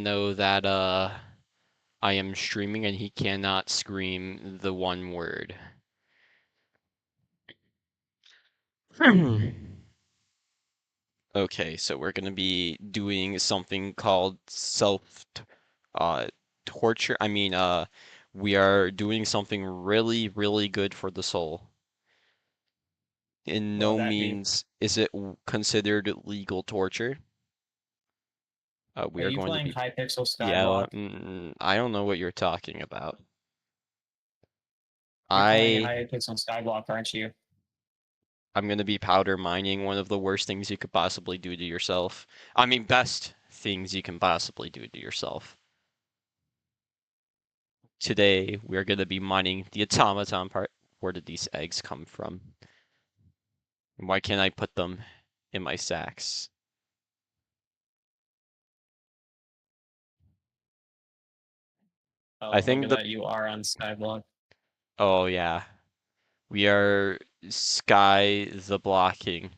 know that I am streaming and he cannot scream the one word. Okay, so we're gonna be doing something called self uh torture. We are doing something really, really good for the soul. In What would no that be? means is it considered legal torture. We Are are you going to playing be, hypixel yeah, skyblock? I don't know what you're talking about. You're playing I hypixel skyblock, aren't you? I'm gonna be powder mining, one of the worst things you could possibly do to yourself. I mean, best things you can possibly do to yourself. Today, we're gonna be mining the automaton part. Where did these eggs come from? And why can't I put them in my sacks? I Oh, look think at the, that. You are on skyblock. oh yeah, we are sky the blocking.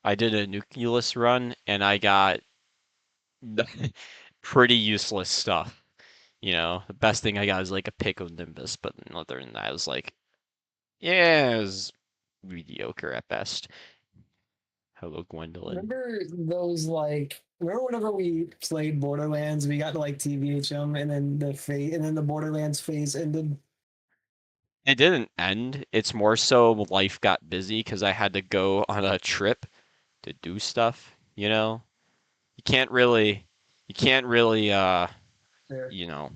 I did a nucleus run and I got pretty useless stuff. You know, the best thing I got is like a pick of Nimbus, but other than that, it was like, yeah, it was mediocre at best. Hello, Gwendolyn. Remember whenever we played Borderlands, we got to like TBHM and then the Borderlands phase ended. It didn't end. It's more so life got busy because I had to go on a trip to do stuff, you know? You can't really, you can't really, There. you know,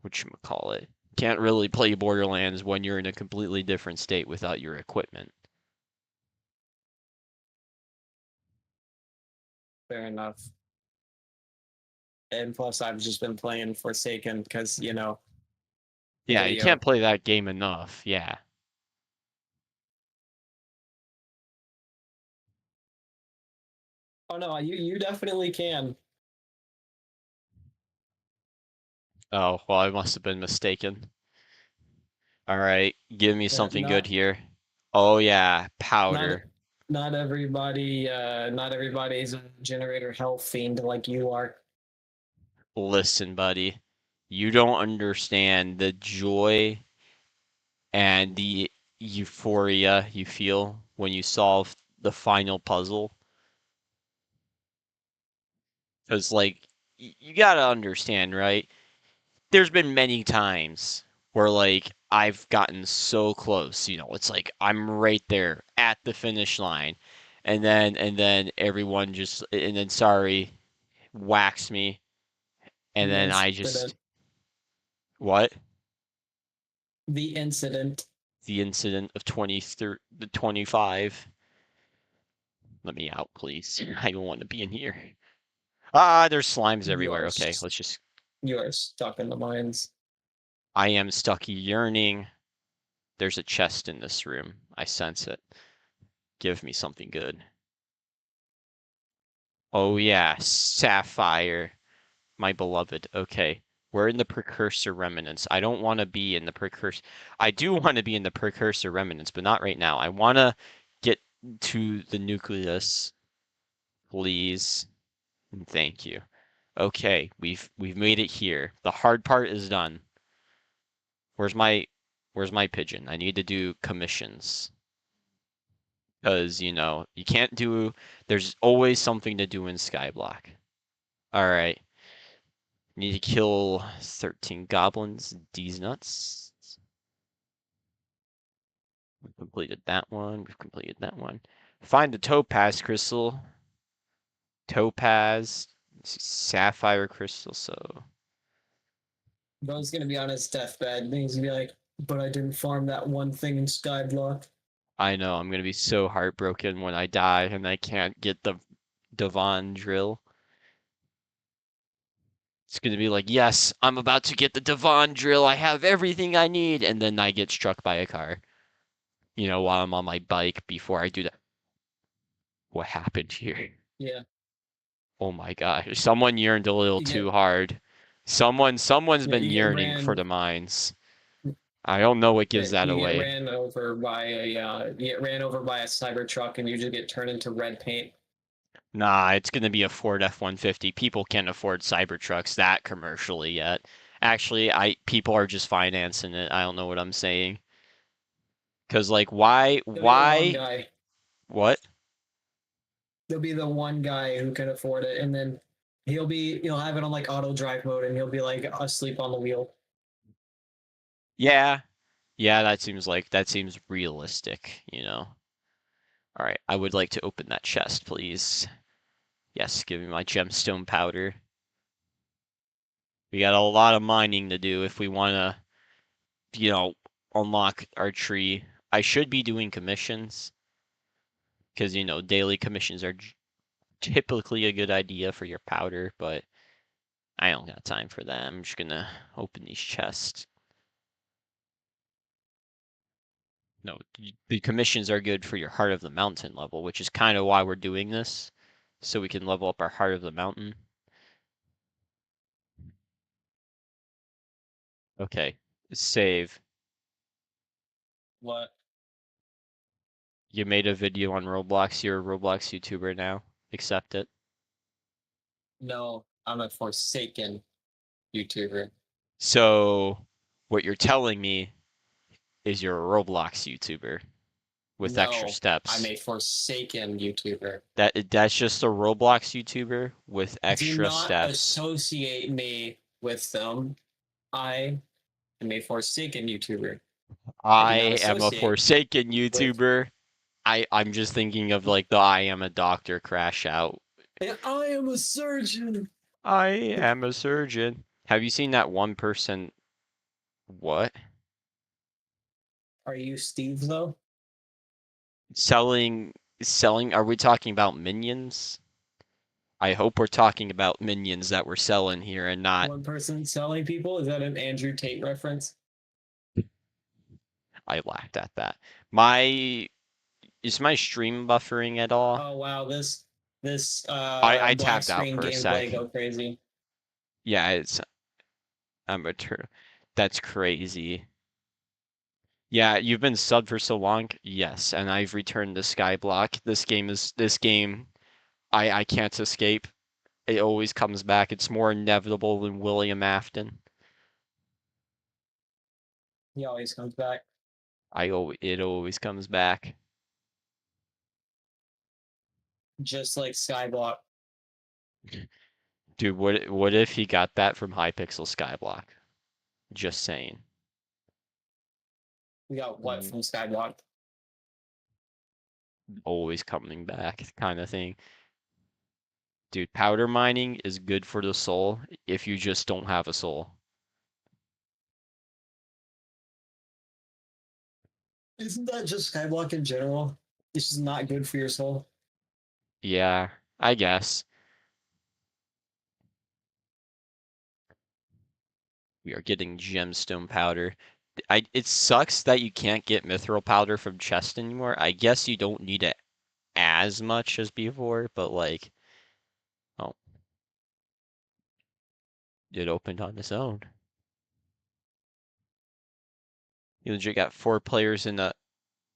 whatchamacallit, can't really play Borderlands when you're in a completely different state without your equipment. Fair enough. And plus, I've just been playing Forsaken because Yeah, you can't video. play that game enough. Yeah. Oh no, you definitely can. Oh, well, I must have been mistaken. All right, give me Yeah, something good here. Oh yeah, not powder. not everybody's a generator health fiend like you are. Listen, buddy, you don't understand the joy and the euphoria you feel when you solve the final puzzle. Because, like, you gotta understand, right? There's been many times where, like, I've gotten so close, it's like I'm right there at the finish line. And then everyone just, and then sorry, whacks me. And The then I incident, just, what? the incident. The incident of 25. Let me out, please. I don't want to be in here. Ah, there's slimes You everywhere. are Okay, let's just. you are stuck in the mines. I am stuck yearning. There's a chest in this room. I sense it. Give me something good. Oh, yeah, sapphire. My beloved. Okay, we're in the precursor remnants. I don't want to be in the precursor. I do want to be in the precursor remnants, but not right now. I want to get to the nucleus, please. And thank you. Okay, we've made it here. The hard part is done. Where's my where's my pigeon? I need to do commissions. Because, you can't do, there's always something to do in Skyblock. Alright. Need to kill 13 goblins. These nuts. We've completed that one. We've completed that one. Find the topaz crystal. Topaz. Sapphire crystal, so. Bo's gonna be on his deathbed, and he's gonna be like, "But I didn't farm that one thing in Skyblock." I know, I'm gonna be so heartbroken when I die and I can't get the Devon drill. It's gonna be like, yes, I'm about to get the Devon drill. I have everything I need. And then I get struck by a car, while I'm on my bike before I do that. What happened here? Yeah, Oh my gosh. Someone yearned a little you too get hard. Someone's yeah been you get yearning for ran the mines. I don't know what gives that you get away. ran over by a you get ran over by a cyber truck, and you just get turned into red paint. Nah, it's gonna be a Ford F-150. People can't afford Cybertrucks that commercially yet. Actually, I people are just financing it. I don't know what I'm saying. 'Cause like There'll be the one why guy. what? There'll be the one guy who can afford it, and then he'll have it on like auto drive mode, and he'll be like asleep on the wheel. Yeah. Yeah, that seems realistic, you know. All right, I would like to open that chest, please. Yes, give me my gemstone powder. We got a lot of mining to do if we want to, unlock our tree. I should be doing commissions because, daily commissions are typically a good idea for your powder, but I don't got time for that. I'm just gonna open these chests. No, the commissions are good for your Heart of the Mountain level, which is kind of why we're doing this, so we can level up our Heart of the Mountain. Okay, save. What? You made a video on Roblox. You're a Roblox YouTuber now. Accept it. No, I'm a Forsaken YouTuber. So, what you're telling me is you're a Roblox YouTuber with extra No, I'm steps. a Forsaken YouTuber. That's just a Roblox YouTuber with Do extra not steps. associate me with them. I am a Forsaken YouTuber. I do not I am a associate Forsaken with. YouTuber. I'm just thinking of like the I am a doctor crash out. I am a surgeon. I am a surgeon. Have you seen that one person? What? Are you Steve though? Selling, are we talking about minions? I hope we're talking about minions that we're selling here and not. One person selling people? Is that an Andrew Tate reference? I laughed at that. My is my stream buffering at all? Oh wow, this I black tapped out screen for a gameplay sec. go crazy. Yeah, it's I'm a tur That's crazy. Yeah, you've been subbed for so long. Yes, and I've returned to skyblock. This game I can't escape. It always comes back. It's more inevitable than William Afton. He always comes back. It always comes back. Just like Skyblock. Dude, what if he got that from hypixel skyblock? Just saying. We got what Mm, from Skyblock? Always coming back kind of thing. Dude, powder mining is good for the soul if you just don't have a soul. Isn't that just Skyblock in general? It's just not good for your soul. Yeah, I guess. We are getting gemstone powder. It sucks that you can't get mithril powder from chest anymore. I guess you don't need it as much as before, but like, oh, it opened on its own. You legit got 4 players in the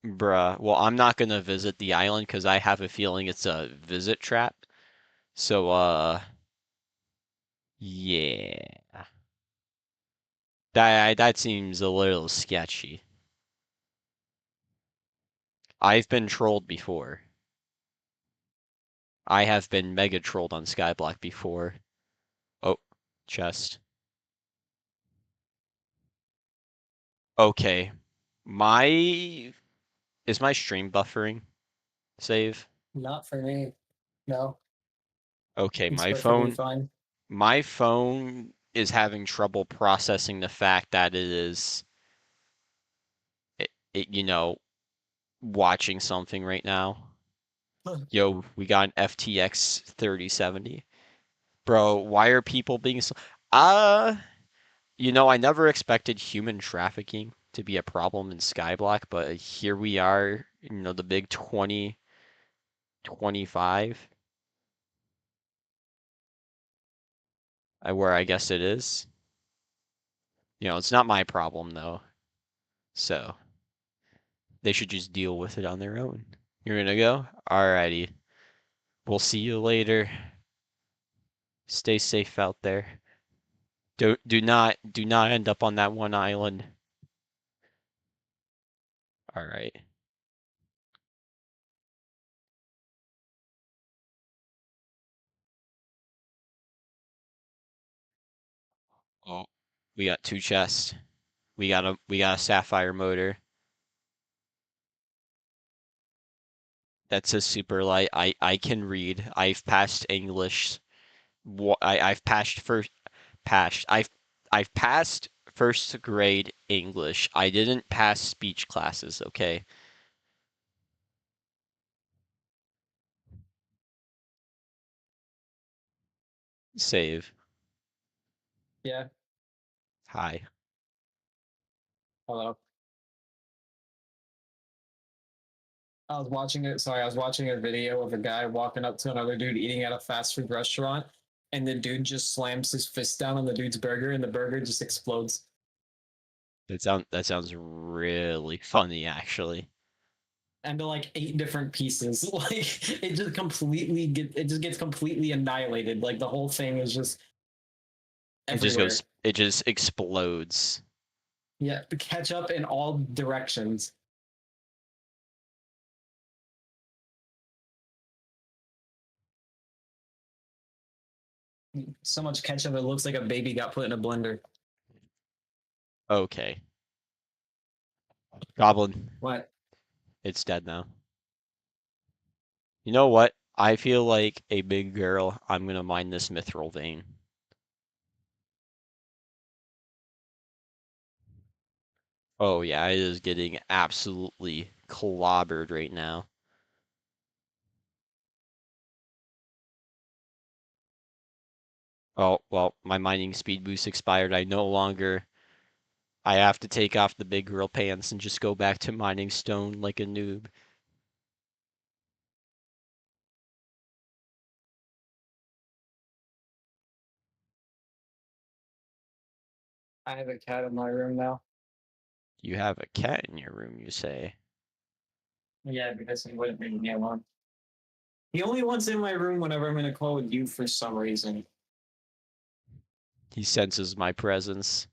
bruh. Well, I'm not gonna visit the island because I have a feeling it's a visit trap. So, yeah, that seems a little sketchy. I've been trolled before. I have been mega trolled on Skyblock before. Oh, chest. Okay. My is my stream buffering? Save. Not for me. No, Okay, it's perfectly fine. my phone is having trouble processing the fact that it watching something right now. Yo, we got an FTX 3070. Bro, why are people being so uh I never expected human trafficking to be a problem in Skyblock, but here we are, the big 2025, where I guess it is. It's not my problem though, so they should just deal with it on their own. You're gonna go? Alrighty. We'll see you later. Stay safe out there. Do not end up on that one island. All right. Oh, we got two chests. We got a sapphire motor. That's a super light. I can read. I've passed English. I've passed first passed. I've passed first grade English. I didn't pass speech classes, okay? Save. Yeah. Hi. Hello. I was watching it. Sorry, I was watching a video of a guy walking up to another dude eating at a fast food restaurant, and the dude just slams his fist down on the dude's burger, and the burger just explodes That sounds really funny actually. into like 8 different pieces. Like it just gets completely annihilated. Like the whole thing is just everywhere. It just explodes. Yeah, the ketchup in all directions. So much ketchup it looks like a baby got put in a blender. Okay. Goblin. What? It's dead now. You know what? I feel like a big girl. I'm gonna mine this mithril vein. Oh yeah, it is getting absolutely clobbered right now. Oh, well, my mining speed boost expired. I have to take off the big girl pants and just go back to mining stone like a noob. I have a cat in my room now. You have a cat in your room, you say. Yeah, because he wouldn't leave me alone. He only wants in my room whenever I'm in a call with you for some reason. He senses my presence.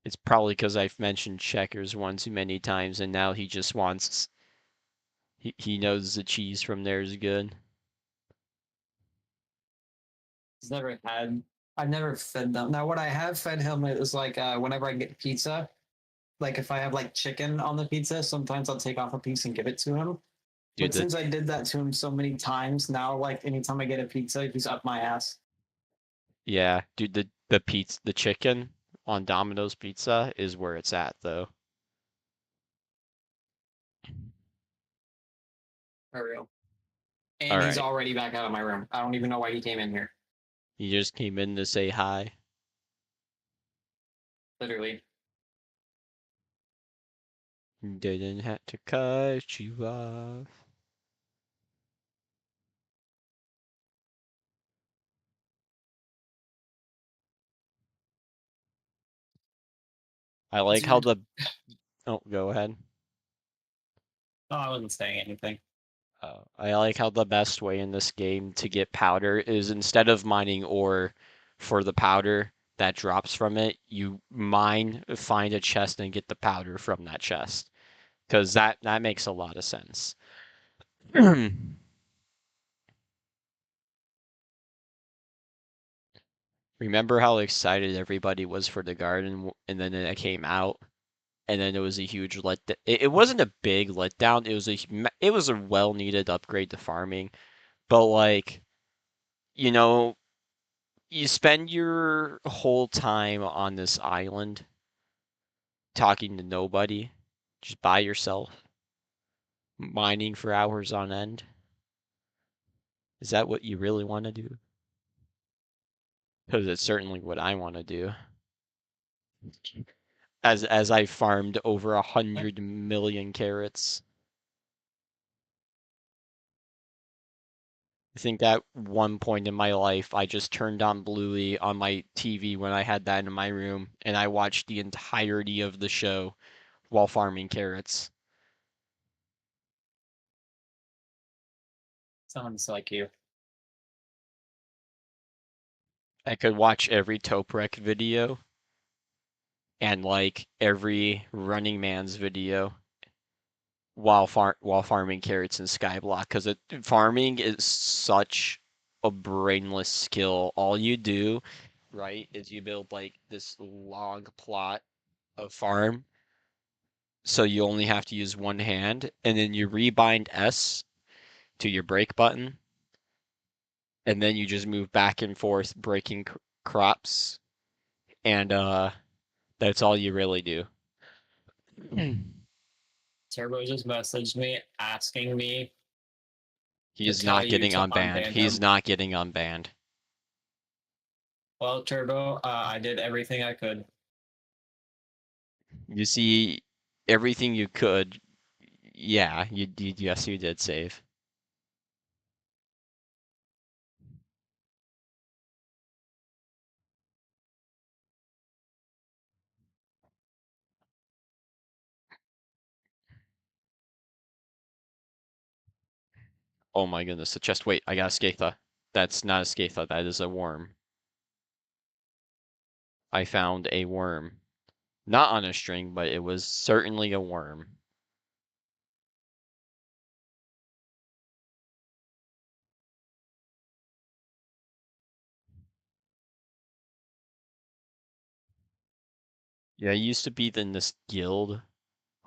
It's probably because I've mentioned checkers one too many times and now he just wants he knows the cheese from there is good. He's never had. I've never fed them. Now, what I have fed him is like whenever I get pizza, like if I have like chicken on the pizza, sometimes I'll take off a piece and give it to him. Dude, But since I did that to him so many times, now like anytime I get a pizza, he's up my ass. dude, the chicken on Domino's pizza is where it's at though. For real. All And he's right. already back out of my room. I don't even know why he came in here. He just came in to say hi. Literally. Didn't have to cut you off. I It's like how weird. the oh, go ahead. Oh, I wasn't saying anything. I like how the best way in this game to get powder is instead of mining ore for the powder that drops from it, you mine, find a chest, and get the powder from that chest. Because that makes a lot of sense. Remember how excited everybody was for the garden, and then it came out, and then it was a huge let. It wasn't a big letdown. It was a well-needed upgrade to farming, but like you know, you spend your whole time on this island talking to nobody, just by yourself, mining for hours on end. Is that what you really want to do? Because it's certainly what I want to do. As I farmed over 100 million carrots. I think at one point in my life, I just turned on Bluey on my TV when I had that in my room, and I watched the entirety of the show while farming carrots. Sounds like you. I could watch every Toprek video and like every Running Man's video while farming carrots in skyblock because farming is such a brainless skill. All you do, right, is you build like this log plot of farm, so you only have to use one hand, and then you rebind S to your break button, and then you just move back and forth breaking crops, and that's all you really do. Turbo just messaged me asking me He to is tell not you getting to unbanned. unban He's him. not getting unbanned. Well, Turbo, I did everything I could. You see everything you could. Yeah, yes, you did save. Oh my goodness, the chest. Wait, I got a Skatha. That's not a Skatha, that is a worm. I found a worm. Not on a string, but it was certainly a worm. Yeah, I used to be in this guild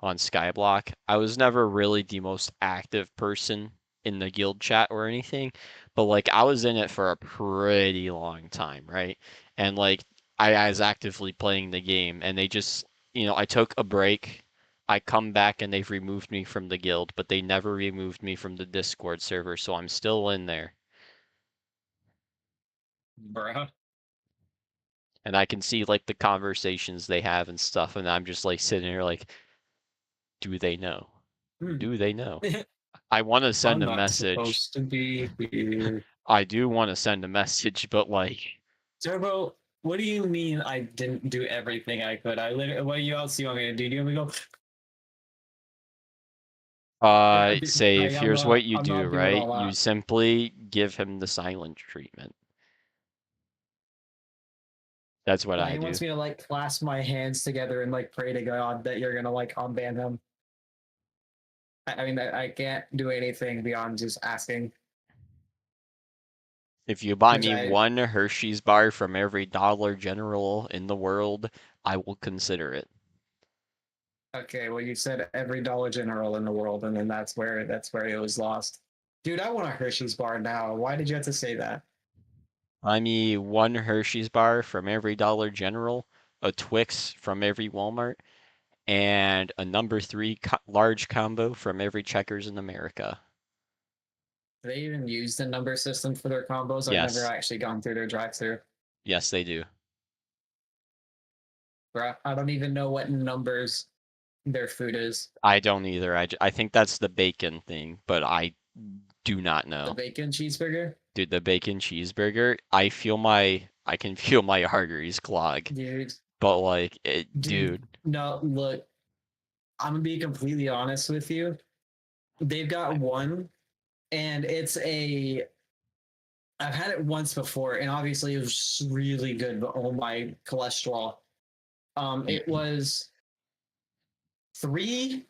on Skyblock. I was never really the most active person in the guild chat or anything, but like I was in it for a pretty long time, right? And like I was actively playing the game and they just, I took a break. I come back and they've removed me from the guild, but they never removed me from the Discord server, so I'm still in there. Bruh. And I can see like the conversations they have and stuff, and I'm just like sitting here like, do they know? Hmm. Do they know? I want to send I'm a not message. supposed to be here. I do want to send a message, but like, Turbo, what do you mean I didn't do everything I could? I literally, what else do you want me to do? Do you want me to go? save. Here's what you I'm do, not doing right? all You that. simply give him the silent treatment. That's what Like I he do. wants me to like clasp my hands together and like pray to God that you're gonna like unban him. I mean, I can't do anything beyond just asking, If you buy which me I one Hershey's bar from every Dollar General in the world, I will consider it. okay. Well, you said every Dollar General in the world, and then that's where it was lost. Dude, I want a Hershey's bar now. Why did you have to say that? Buy me one Hershey's bar from every Dollar General, a Twix from every Walmart, and a number three large combo from every Checkers in America. Do they even use the number system for their combos? I've never Yes, actually gone through their drive-through. yes, they do. Bruh, I don't even know what numbers their food is. I don't either. I think that's the bacon thing, but I do not The know. bacon cheeseburger? Dude, the bacon cheeseburger, I can feel my arteries clog. Dude, But like, dude, dude, no, look, I'm gonna be completely honest with you. They've got one, and I've had it once before, and obviously it was really good, but oh my cholesterol. It was three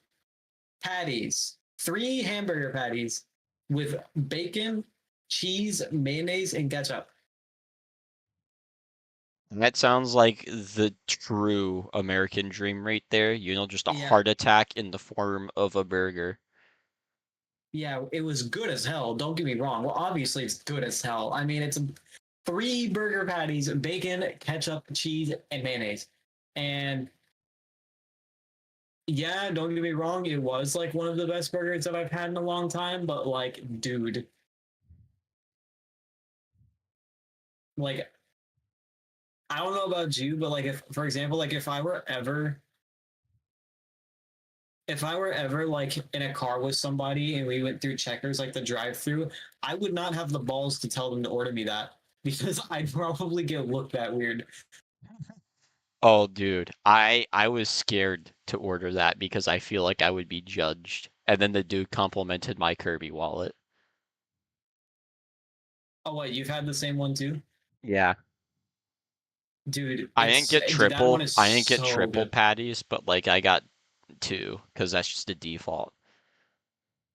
three hamburger patties with bacon, cheese, mayonnaise, and ketchup. that sounds like the true American dream right there. Just a Yeah, heart attack in the form of a burger. yeah, it was good as hell. Don't get me wrong. Well, obviously it's good as hell. I mean, it's three burger patties, bacon, ketchup, cheese, and mayonnaise. And yeah, don't get me wrong, it was like one of the best burgers that I've had in a long time. But like, dude, like I don't know about you, but like if, for example, like if I were ever like in a car with somebody and we went through Checkers, like the drive-through, I would not have the balls to tell them to order me that because I'd probably get looked at weird. Oh, dude, I was scared to order that because I feel like I would be judged. And then the dude complimented my Kirby wallet. Oh, what? You've had the same one too, Yeah. dude? I didn't get Dude, that one triple. is I didn't get so triple good. patties, but like I got two because that's just the default.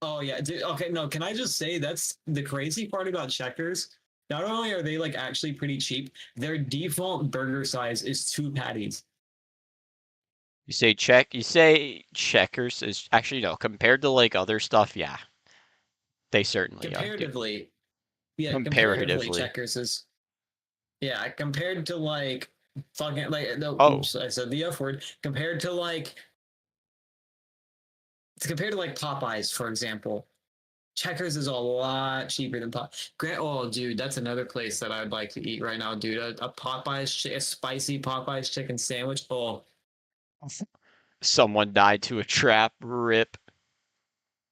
Oh yeah, dude. Okay, no. Can I just say that's the crazy part about Checkers? Not only are they like actually pretty cheap, their default burger size is two patties. You say check. You say checkers is actually no compared to like other stuff. Yeah, they certainly are, dude. Comparatively, yeah, comparatively, Comparatively. Checkers is yeah, compared to like fucking like no Oh, oops, I said the F word. Compared to like Popeyes, for example. Checkers is a lot cheaper than Pop. Grant, oh, dude, that's another place that I'd like to eat right now, dude. A Popeyes, a spicy Popeyes chicken sandwich. Oh, someone died to a trap. Rip.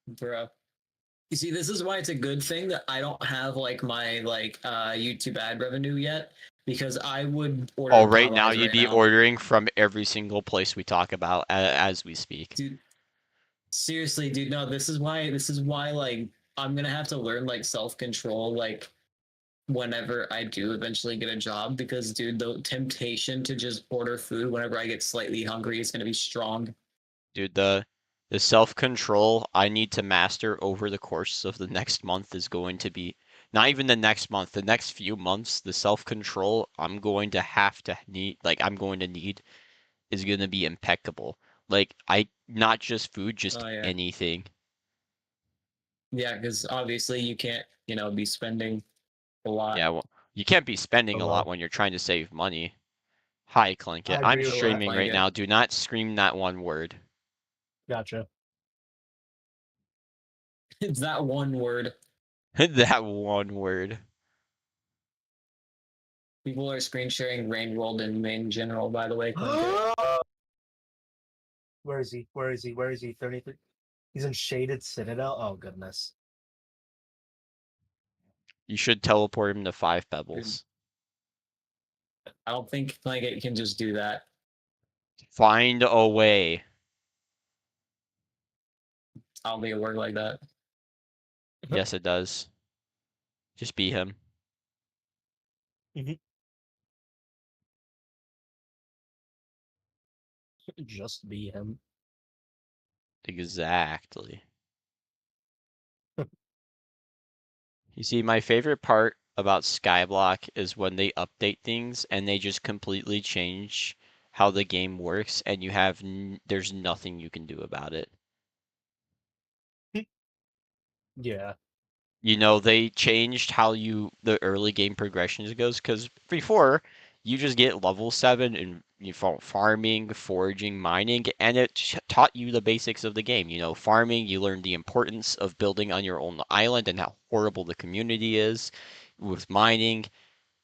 bro. You see, this is why it's a good thing that I don't have like my YouTube ad revenue yet, because I would Oh, order right now Popeyes you'd right be now, ordering from every single place we talk about as we speak. dude. Seriously, dude. No, this is why like I'm gonna have to learn like self control like whenever I do eventually get a job because dude, the temptation to just order food whenever I get slightly hungry is gonna be strong. Dude, the self-control I need to master over the course of the next month is going to be not even the next month, the next few months, the self-control I'm going to have to need, like I'm going to need is going to be impeccable. Like I not just food, just Oh yeah. anything. Yeah, because obviously you can't, be spending a lot. Yeah, well, you can't be spending a lot Hello. when you're trying to save money. Hi, Clinkit. I I'm agree with Hello, that. streaming right Blanket. now. Do not scream that one word. Gotcha. It's that one word. That one word. People are screen sharing Rain World in main general, by the way, Blanket. Where is he? Where is he? Where is he? 33. He's in Shaded Citadel. Oh goodness. You should teleport him to Five Dude, Pebbles. I don't think Blanket can just do that. Find a way. I don't think it work like that. Yes, it does. Just be him. Just be him. Exactly. You see, my favorite part about skyblock is when they update things and they just completely change how the game works and you have there's nothing you can do about it. Yeah. You know, they changed how the early game progressions goes because before you just get level 7 and farming, foraging, mining, and it taught you the basics of the game. You know, farming, you learn the importance of building on your own island and how horrible the community is. With mining,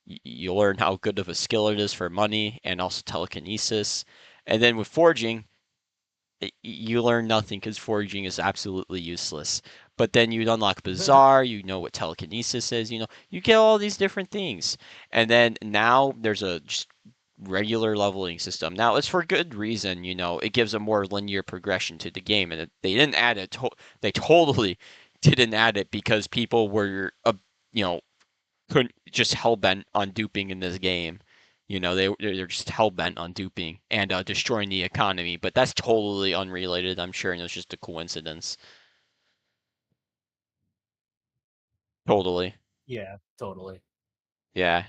you learn how good of a skill it is for money and also telekinesis. And then with foraging, you learn nothing because foraging is absolutely useless. But then you'd unlock Bazaar, you know what telekinesis is, you get all these different things. And then now there's a just regular leveling system. Now it's for good reason, it gives a more linear progression to the game. And they didn't add it, they totally didn't add it because people were, you know, couldn't just hell bent on duping in this game. They're just hell bent on duping and destroying the economy. But that's totally unrelated, I'm sure, and it's just a coincidence. Totally. Yeah. Totally. Yeah.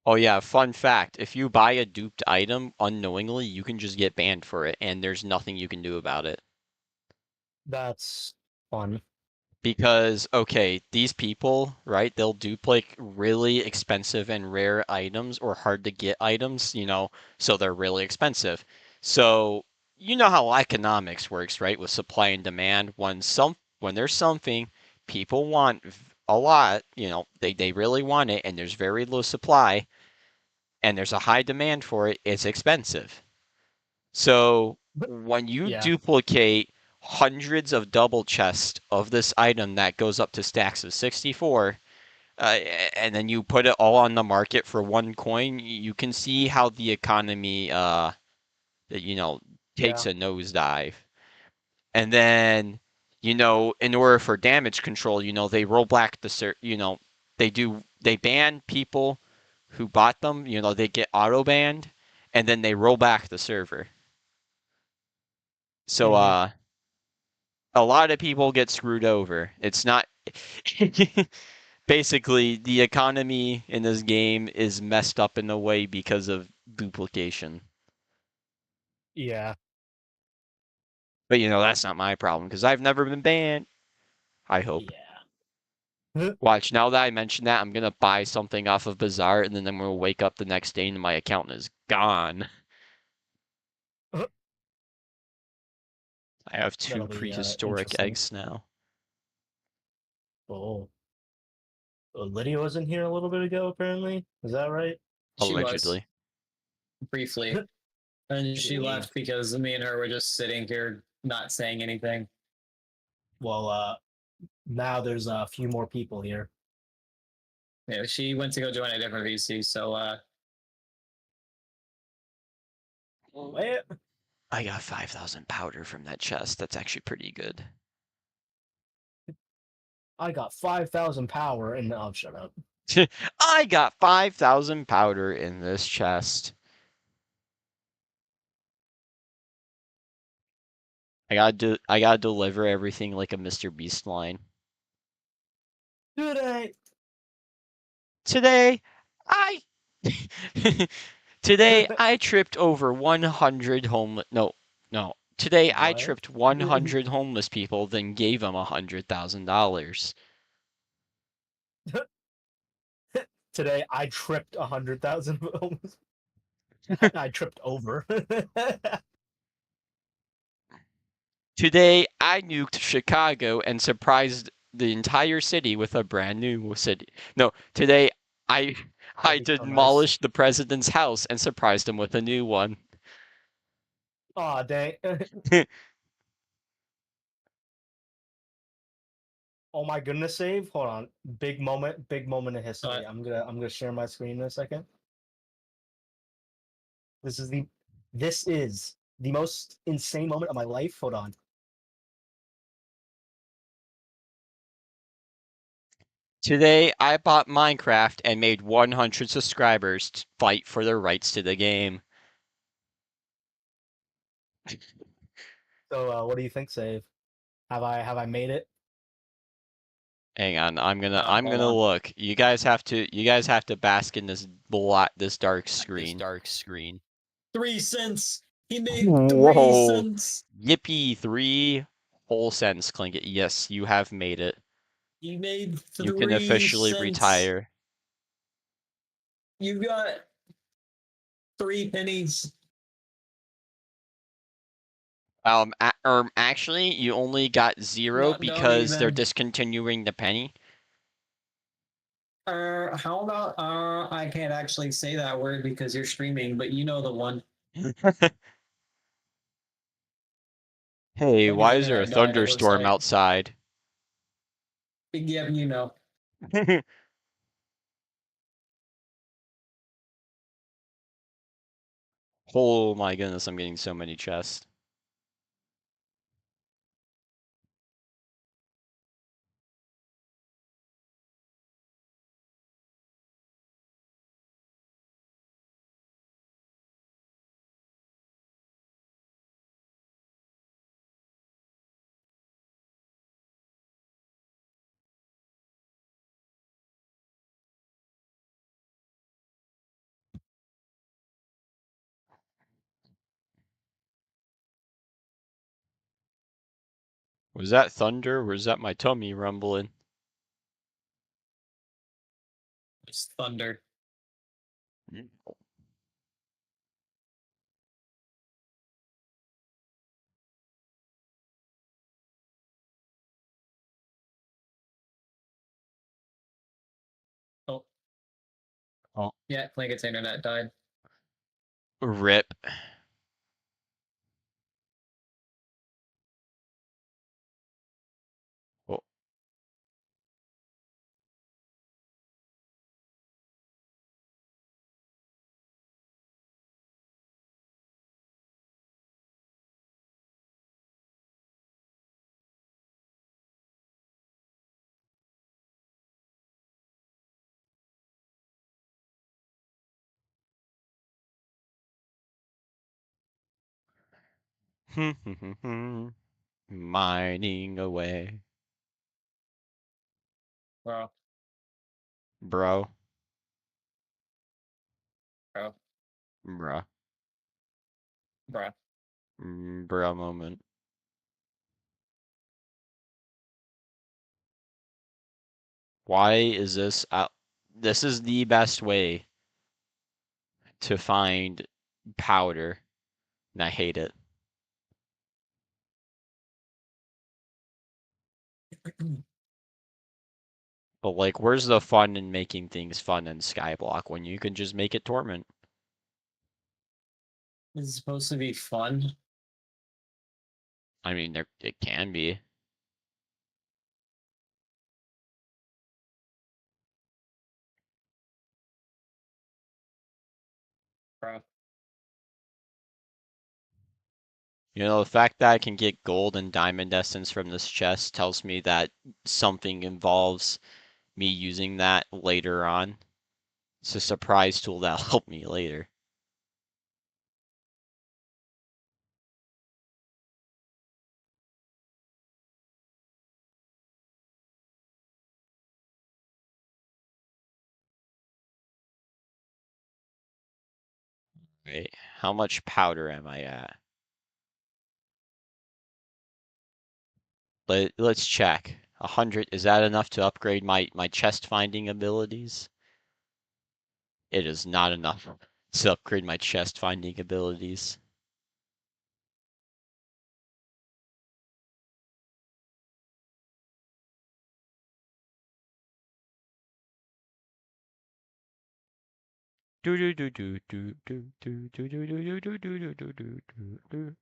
Oh yeah, fun fact. If you buy a duped item unknowingly, you can just get banned for it, and there's nothing you can do about it. That's fun. Because, okay, these people, right, they'll dupe like really expensive and rare items or hard to get items, so they're really expensive. So, you know how economics works, right, with supply and demand. When there's something people want a lot, they really want it and there's very low supply and there's a high demand for it, it's expensive. So But when you yeah. duplicate hundreds of double chests of this item that goes up to stacks of 64, uh, and then you put it all on the market for one coin, you can see how the economy, you know, takes Yeah. a nosedive. And then in order for damage control, they roll back they ban people who bought them, they get auto banned, and then they roll back the server. So Mhm. a lot of people get screwed over. It's not basically the economy in this game is messed up in a way because of duplication. Yeah. But that's not my problem because I've never been banned. I hope. Yeah. Watch, now that I mentioned that, I'm gonna buy something off of Bazaar and then I'm gonna wake up the next day and my account is gone. I have two That'll be prehistoric interesting. eggs now. Oh. Lydia was in here a little bit ago, apparently. Is that right? She was Allegedly. briefly, and she Jeez. left because me and her were just sitting here not saying anything. Well, now there's a few more people here. Yeah, she went to go join a different VC, so What? I got 5,000 powder from that chest. That's actually pretty good. I got 5,000 power and oh, shut up. I got 5,000 powder in this chest. I gotta deliver everything like a Mr. Beast line. Today. Today, I Today I tripped over 100 homeless. No, no. Today I What? tripped 100 homeless people, then gave them $100,000. Today I tripped 100,000 homes. I tripped over. Today I nuked Chicago and surprised the entire city with a brand new city. No, today I That'd I be so nice. demolished the president's house and surprised him with a new one. Aw, dang. Oh my goodness, save. Hold on. Big moment in history. I'm gonna share my screen in a second. This is the this is the most insane moment of my life. Hold on. Today I bought Minecraft and made 100 subscribers to fight for their rights to the game. So what do you think, save? Have I made it? Hang on, I'm hold gonna on. look. You guys have to bask in this dark screen. 3 cents. He made three Whoa. cents. Yippee, 3 whole cents, Clinket. Yes, you have made it. You made You can three officially cents. retire. You got 3 pennies. Actually, you only got 0 Not don't because they're even. discontinuing the penny. How about I can't actually say that word because you're streaming, but you know the one. Hey, why Clinket's is there a internet died, it looks thunderstorm like. outside? Yeah, you know. Oh my goodness, I'm getting so many chests. Was that thunder or was that my tummy rumbling? It's thunder. Oh, Oh, yeah, Clinket's internet died. rip. Oh, Mining away, Bro, bro, bro, bruh, bro. bruh moment. Why is this? This is the best way to find powder, and I hate it. But like, where's the fun in making things fun in Skyblock when you can just make it Torment? This is supposed to be fun. I mean, there it can be. Bro. You know, the fact that I can get gold and diamond essence from this chest tells me that something involves me using that later on. It's a surprise tool that'll help me later. Right? How much powder am I at? Let's check. 100, is that enough to upgrade my chest finding abilities? It is not enough to upgrade my chest finding abilities. Do do do do do do do do do do do do do do do do do.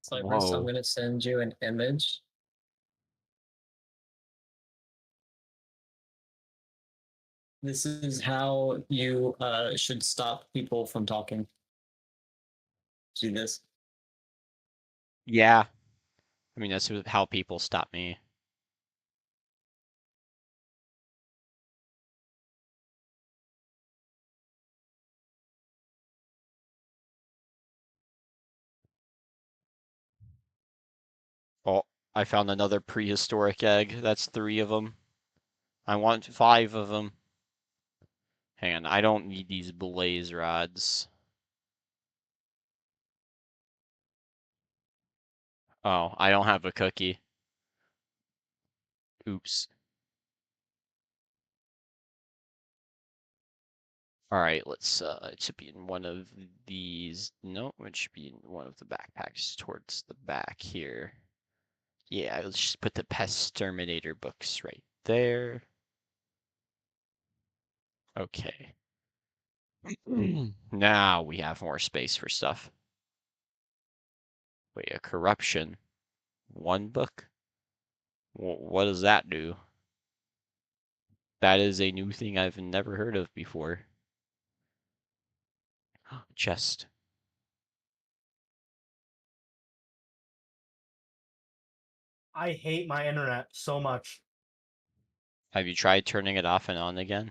Cypress, I'm Whoa. gonna send you an image. This is how you should stop people from talking. See this? Yeah. I mean, that's how people stop me. Oh, I found another prehistoric egg. That's 3 of them. I want 5 of them. Hang on, I don't need these blaze rods. Oh, I don't have a cookie. Oops. Alright, let's, it should be in one of these. No, it should be in one of the backpacks towards the back here. Yeah, let's just put the Pest Terminator books right there. Okay. Now we have more space for stuff. Wait, a corruption. 1 book? What does that do? That is a new thing I've never heard of before. Chest. I hate my internet so much. Have you tried turning it off and on again?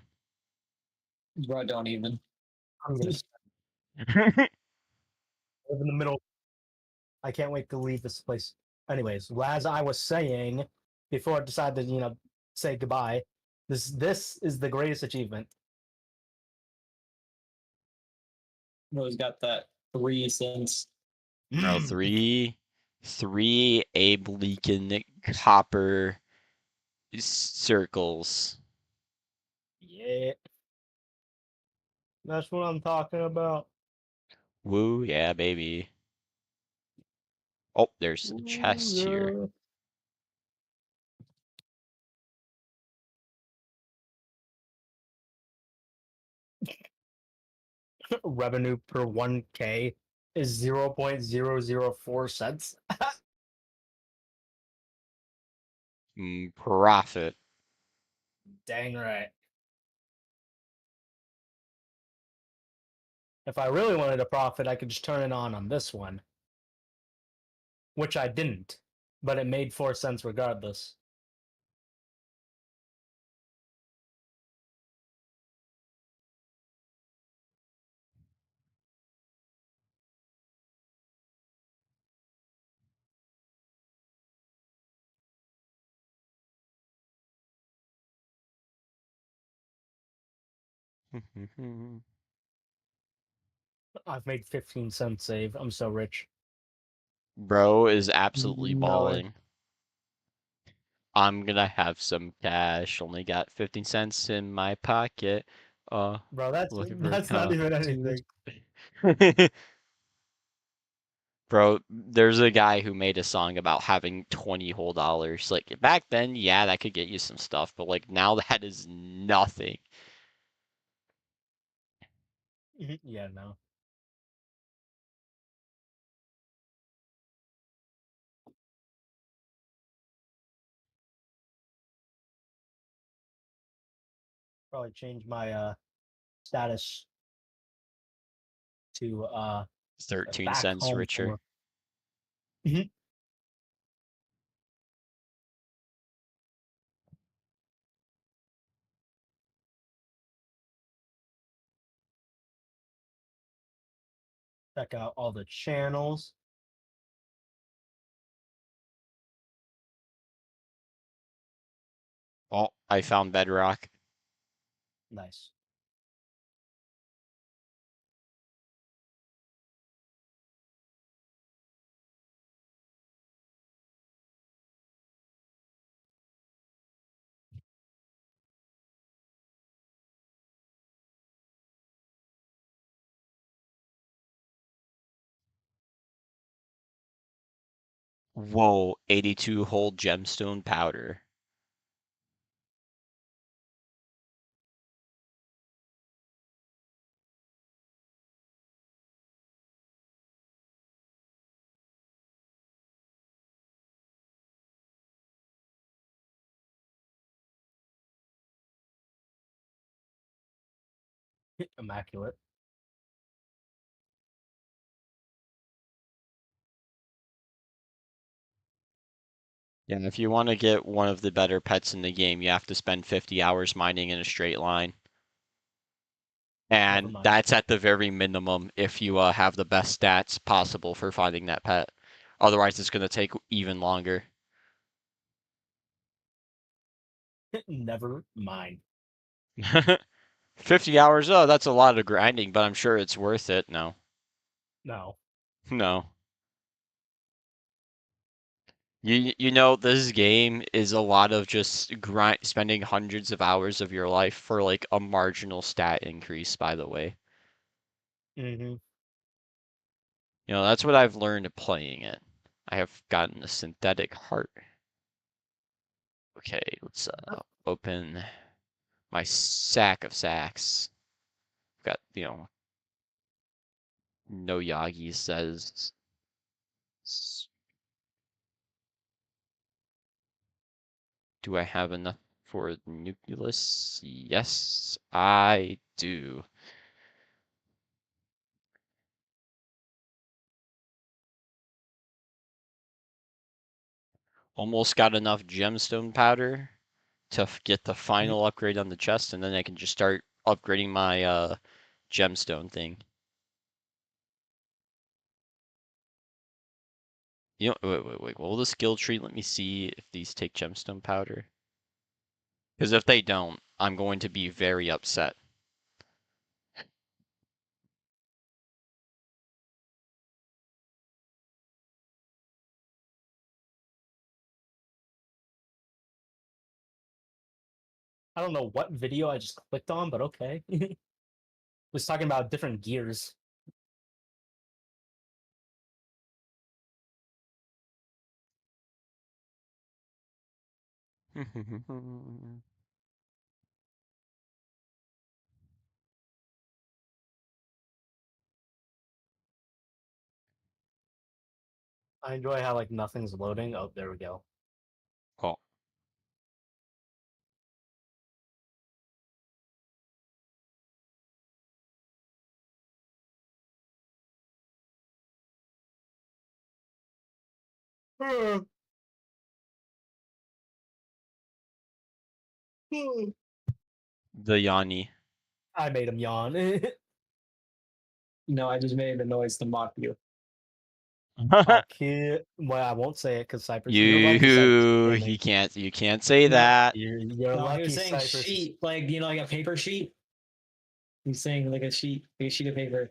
Bro, don't even. I'm gonna live in the middle. I can't wait to leave this place. Anyways, as I was saying before I decided to, say goodbye, this is the greatest achievement. Bro's got that 3 cents. Bro, three Abe Lincoln copper circles. Yeah, that's what I'm talking about. Woo, yeah, baby. Oh, there's a chest here. Ooh, yeah. Revenue per 1K is 0.004 cents. Profit. Dang right. If I really wanted a profit, I could just turn it on this one, which I didn't, but it made 4 cents regardless. I've made 15 cents save. I'm so rich. Bro is absolutely No. balling. I'm gonna have some cash. Only got 15 cents in my pocket. Bro, that's Looking for a that's not even contest. anything. Bro, there's a guy who made a song about having 20 whole dollars. Like back then, yeah, that could get you some stuff, but like now that is nothing. Yeah, no. Probably change my status to 13 back cents home richer. somewhere. Mhm. Check out all the channels. Oh, I found bedrock. Nice. Whoa, 82 whole gemstone powder. Immaculate. Yeah, if you want to get one of the better pets in the game, you have to spend 50 hours mining in a straight line. Never And mind. that's at the very minimum if you have the best stats possible for finding that pet. Otherwise, it's going to take even longer. Never mind. 50 hours, oh, that's a lot of grinding, but I'm sure it's worth it. No. No. No. You know, this game is a lot of just spending hundreds of hours of your life for like a marginal stat increase, by the way. Mm-hmm. You know, that's what I've learned playing it. I have gotten a synthetic heart. Okay, let's open my sack of sacks. Got, no Yagi says. Do I have enough for the nucleus? Yes, I do. Almost got enough gemstone powder to get the final upgrade on the chest, and then I can just start upgrading my gemstone thing. Wait. What will the skill tree let me see if these take gemstone powder? Because if they don't, I'm going to be very upset. I don't know what video I just clicked on, but okay. Was talking about different gears. I enjoy how like nothing's loading. Oh, there we go. Oh, the Yanni. I made him yawn. No, I just made the noise to mock you. Okay. Well, I won't say it because Cypress. You're lucky, Cypress. You Hear me. you can't say No. that. You're No, he lucky, was saying Cypress. sheet, like like a paper sheet. He's saying like a sheet of paper.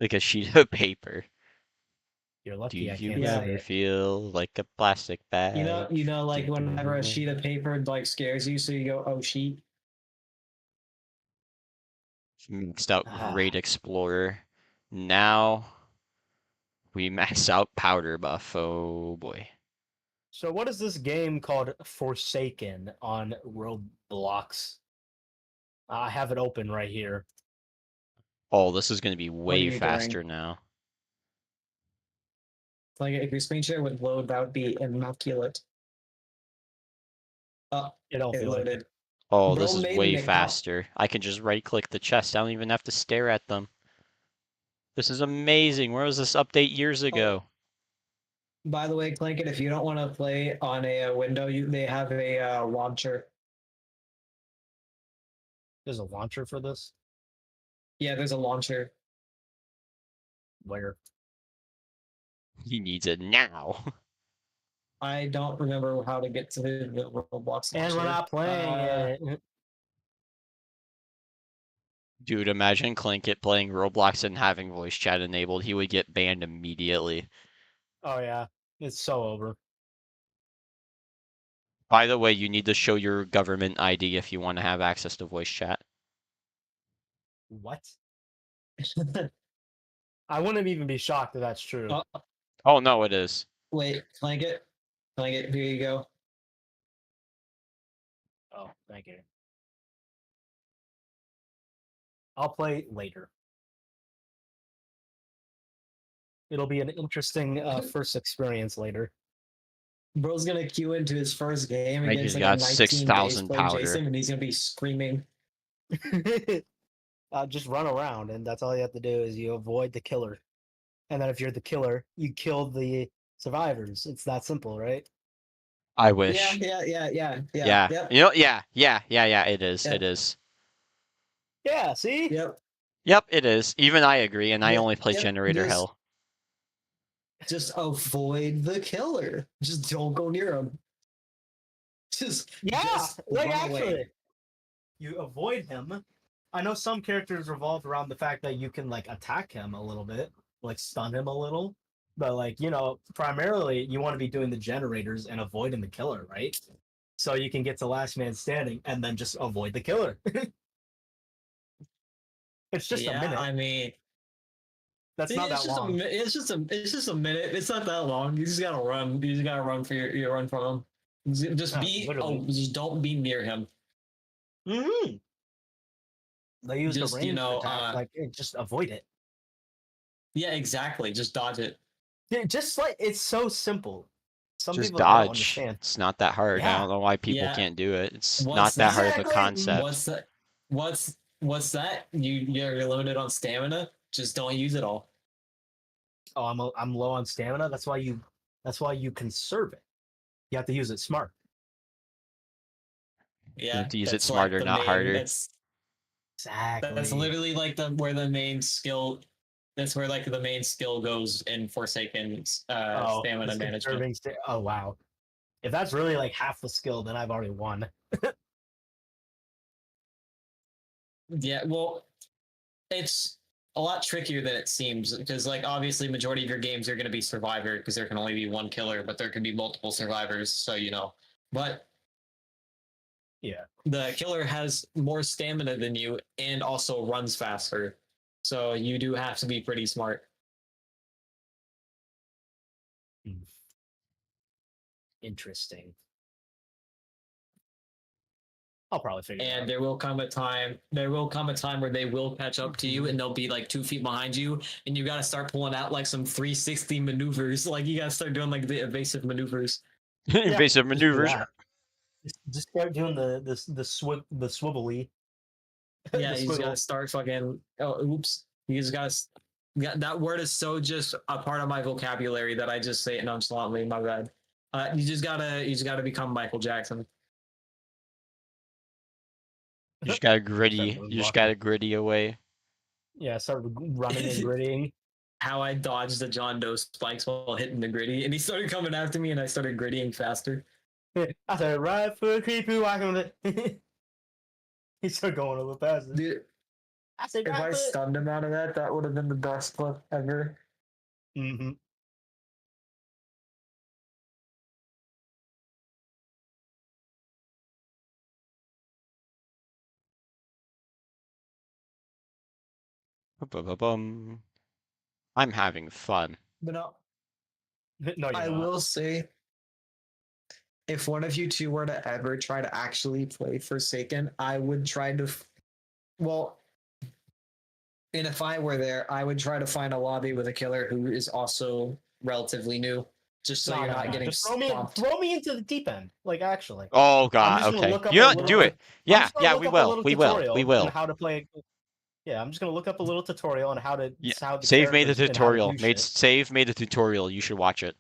Like a sheet of paper. You're Do lucky I you can't Yeah. say ever it. feel like a plastic bag? Like floating whenever a away? sheet of paper like scares you, so you go, "Oh, sheet." Maxed out Ah. Great Explorer. Now we max out Powder Buff. Oh boy. So what is this game called Forsaken on Roblox? I have it open right here. Oh, this is going to be What are way you doing? faster now. Like if your screen share would load, that would be immaculate. Oh, It don't it feel like loaded. Oh, Bro this is made an way account. faster. I can just right click the chest. I don't even have to stare at them. This is amazing. Where was this update years Oh, ago? by the way, Clanket, if you don't want to play on a window, they have a launcher. there's a launcher for this. Yeah, there's a launcher. Where? He needs it now. I don't remember how to get to the Roblox launcher. And we're not playing it. Dude, imagine Clinkit playing Roblox and having voice chat enabled. He would get banned immediately. Oh yeah, it's so over. By the way, you need to show your government ID if you want to have access to voice chat. What? I wouldn't even be shocked if that's true. Oh, Oh, no, it is. wait, Clanket, here you go. Oh, thank you. I'll play later. It'll be an interesting first experience later. Bro's gonna queue into his first game I against just like a got 19 base 6,000 player powder. Jason, and he's gonna be screaming. Just run around, and that's all you have to do is you avoid the killer. And then if you're the killer, you kill the survivors. It's that simple, right? I wish. Yeah. Yeah. Yep. You know, yeah, it is. Yep. It is. Yeah, see? Yep. Yep, it is. Even I agree, and I Yep. only play Yep. Generator Hell. Just avoid the killer. Just don't go near him. Just Like run actually, away. you avoid him. I know some characters revolve around the fact that you can like attack him a little bit, like stun him a little. But like, primarily you want to be doing the generators and avoiding the killer, right? So you can get to last man standing and then just avoid the killer. It's just a minute. I mean, That's not that long. It's just a minute. It's not that long. You just gotta run. You just gotta run for your run from him. Just don't be near him. Mm-hmm. They use Just, the range attack, just avoid it. Yeah, exactly. Just dodge it. Yeah, just like it's so simple. Some Just people don't dodge. understand. It's not that hard. I Yeah. don't know why people Yeah. can't do it. It's What's not that hard of a Exactly. concept. What's that? What's that? You're limited on stamina. Just don't use it all. Oh, I'm low on stamina. That's why you conserve it. You have to use it smart. Yeah, You have to use it that's smarter, the not main- harder. Exactly. That's literally like where the main skill. That's where like the main skill goes in Forsaken stamina it's management. conserving oh wow. If that's really like half the skill, then I've already won. Yeah, well, it's a lot trickier than it seems because, like, obviously, majority of your games are going to be survivor because there can only be one killer, but there can be multiple survivors. So but Yeah. the killer has more stamina than you and also runs faster. So you do have to be pretty smart. Interesting. I'll probably figure it out. And there will come a time where they will catch up to you and they'll be like 2 feet behind you and you got to start pulling out like some 360 maneuvers. Like you got to start doing like the evasive maneuvers. Invasive maneuvers. Just start doing the swivelly. Yeah, you just got to start fucking. Oh, oops! You just got to. That word is so just a part of my vocabulary that I just say it nonchalantly. My bad. You just gotta become Michael Jackson. You just gotta gritty. You just gotta gritty away. Yeah, start running and grittying. How I dodged the John Doe spikes while hitting the gritty, and he started coming after me, and I started grittying faster. I said, right foot creepy, walking with it. He started going a little faster. Dude, I If I stunned him out of that, that would have been the best clip ever. Mm-hmm. Bum. I'm having fun. But no, No, you're I not. will say, if one of you two were to ever try to actually play Forsaken, I would try to. Well, and if I were there, I would try to find a lobby with a killer who is also relatively new, just so No, you're no, not no. getting Just throw me into the deep end. Like actually, Oh I'm god, just gonna okay. look up You a know, little. do it. I'm Yeah, just gonna yeah, look we up a will. little We will. We tutorial on will. how to play. Yeah, I'm just gonna look up a little tutorial on how to Yeah. how the Save made a characters and how to tutorial. do shit. Save made a tutorial. You should watch it.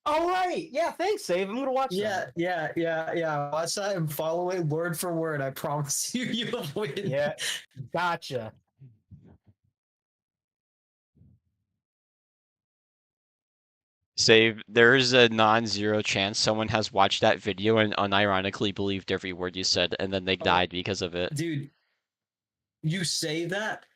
All right. Yeah. Thanks, Save. I'm gonna watch that. Yeah. Watch that and follow it word for word. I promise you, you'll win. Yeah. Gotcha. Save. There's a non-zero chance someone has watched that video and unironically believed every word you said, and then they died because of it. Dude, you say that.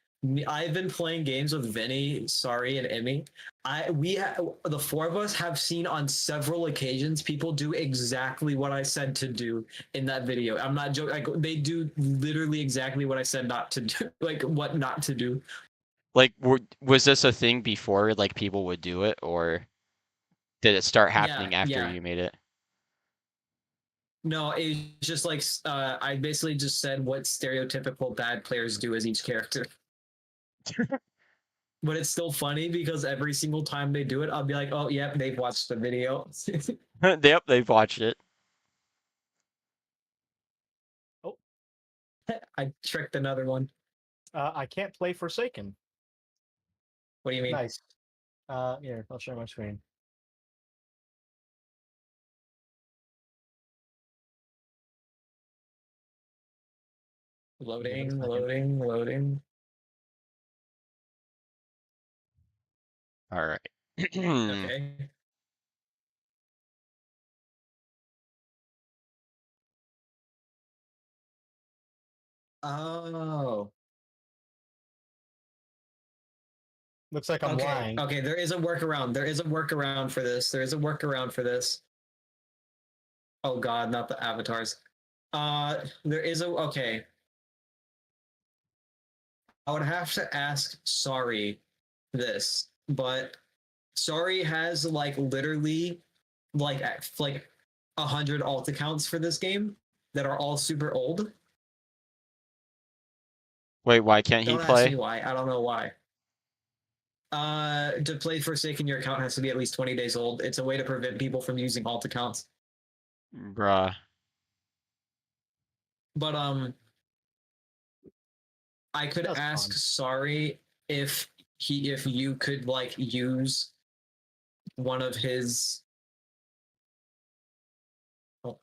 I've been playing games with Vinny, Sorry, and Emmy. The four of us have seen on several occasions people do exactly what I said to do in that video. I'm not joking. Like they do literally exactly what I said not to do. Like what not to do. Like, was this a thing before, like, people would do it, or did it start happening after Yeah. you made it? No, it's just like I basically just said what stereotypical bad players do as each character. But it's still funny because every single time they do it, I'll be like, "Oh, yep, they've watched the video." Yep, they've watched it. Oh, I tricked another one. I can't play Forsaken. What do you mean? Nice. Here, I'll share my screen. Loading. All right. Okay. Oh. Looks like I'm lying. Okay, there is a workaround. There is a workaround for this. Oh god, not the avatars. There is a okay. I would have to ask Sorry this, but Sorry has like literally like 100 alt accounts for this game that are all super old. Wait, why can't he Don't ask me play? why. I don't know why. To play Forsaken, your account has to be at least 20 days old. It's a way to prevent people from using alt accounts. Bruh. But I could That's ask fun. Sorry if you could like use one of his. Oh,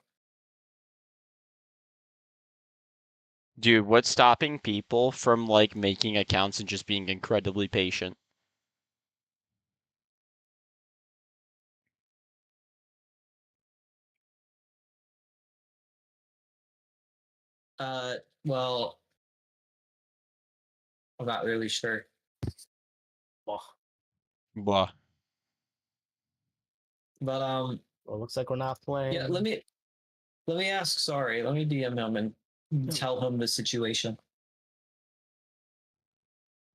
Dude, what's stopping people from, like, making accounts and just being incredibly patient? well, I'm not really sure. Well, Blah. But well, looks like we're not playing. yeah, let me ask Sorry. Let me DM him and tell him the situation.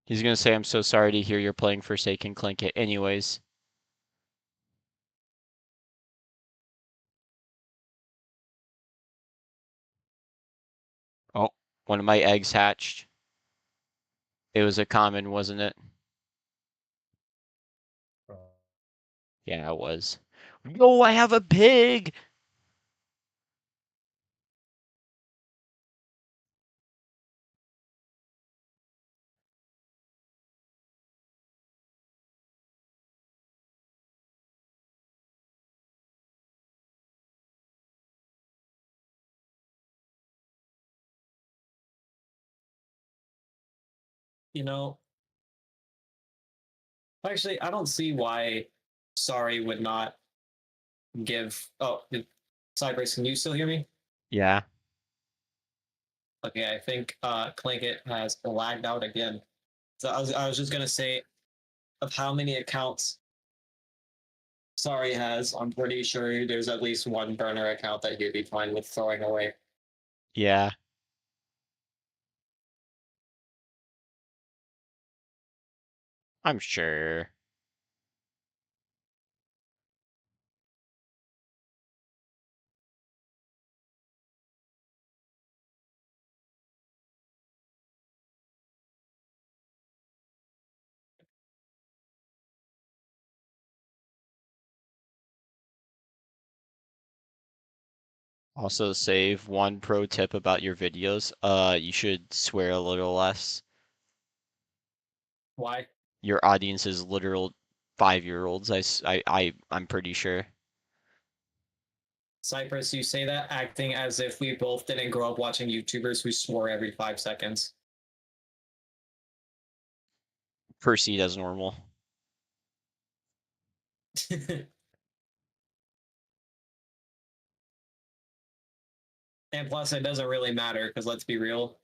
He's gonna say, I'm so sorry to hear you're playing Forsaken, Clink it anyways. Oh, one of my eggs hatched. It was a common, wasn't it? Yeah, it was. Yo, I have a pig! You know, actually, I don't see why Sorry would not give. Oh, Cypress, can you still hear me? Yeah. Okay, I think Clinkit has lagged out again. So I was just gonna say of how many accounts Sorry has, I'm pretty sure there's at least one burner account that he'd be fine with throwing away. Yeah. I'm sure. Also save one pro tip about your videos. You should swear a little less. Why? Your audience is literal 5-year-olds. I'm pretty sure. Cypress, you say that acting as if we both didn't grow up watching YouTubers who swore every 5 seconds. Proceed as normal. And plus, it doesn't really matter because let's be real.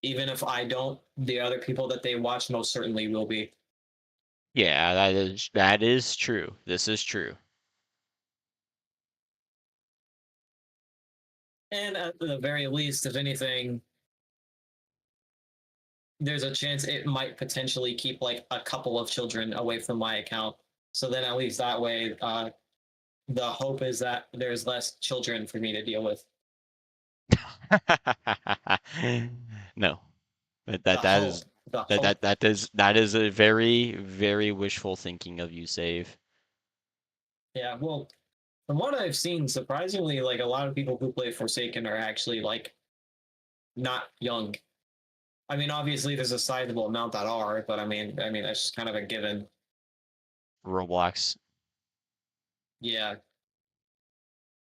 Even if I don't, the other people that they watch most certainly will be. Yeah, that is true. This is true. And at the very least, if anything, there's a chance it might potentially keep like a couple of children away from my account. So then at least that way, the hope is that there's less children for me to deal with. No. That The that that hope. is The that hope. that that is a very, very wishful thinking of you, Save. Yeah, well, from what I've seen, surprisingly, like a lot of people who play Forsaken are actually like not young. I mean, obviously there's a sizable amount that are, but I mean that's just kind of a given. Roblox. Yeah.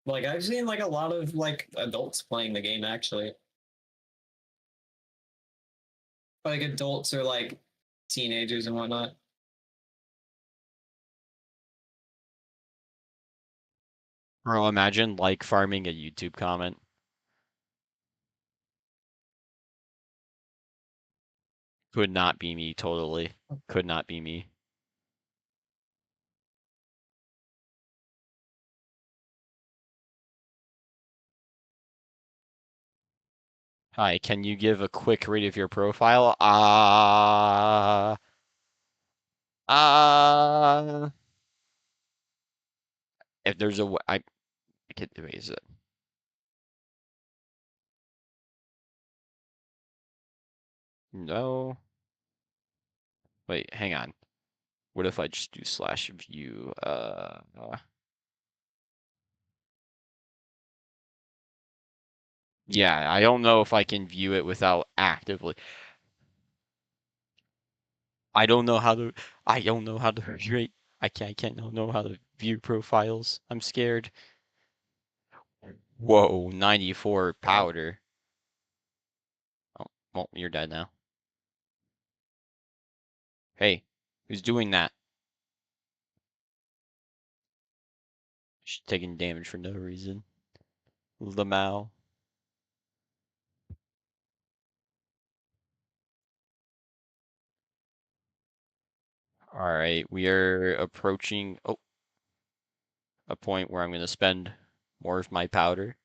Like I've seen like a lot of like adults playing the game actually. Like adults or like teenagers and whatnot. Bro, imagine like farming a YouTube comment. Could not be me, totally. Could not be me. Hi, can you give a quick read of your profile? Uh, if there's a way, I can't do it. Is it? No. Wait, hang on. What if I just do slash view? Yeah, I don't know if I can view it without actively. I don't know how to. I don't know how to rate. I can't know how to view profiles. I'm scared. Whoa, 94 Wow. powder. Oh, well, you're dead now. Hey, who's doing that? She's taking damage for no reason. Lamau. Alright, we are approaching a point where I'm going to spend more of my powder.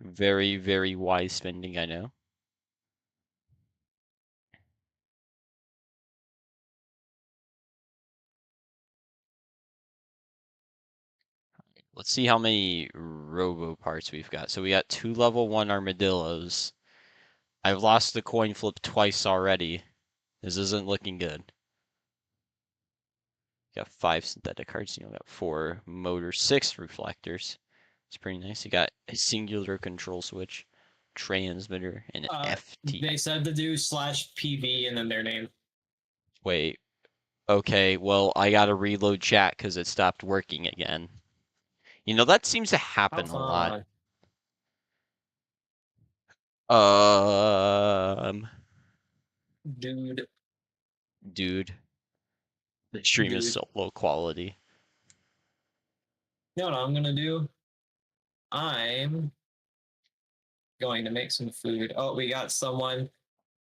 Very, very wise spending, I know. Let's see how many robo parts we've got. So we got 2 level 1 armadillos. I've lost the coin flip twice already. This isn't looking good. Got 5 synthetic cards. You know, got 4 motor, 6 reflectors. It's pretty nice. You got a singular control switch, transmitter, and an FT. They said to do slash PV and then their name. Wait. Okay, well, I gotta reload chat because it stopped working again. You know, that seems to How happen a lot. fun. Um, Dude. dude, the stream is Dude. so low quality. You know what I'm gonna do? I'm going to make some food. Oh, we got someone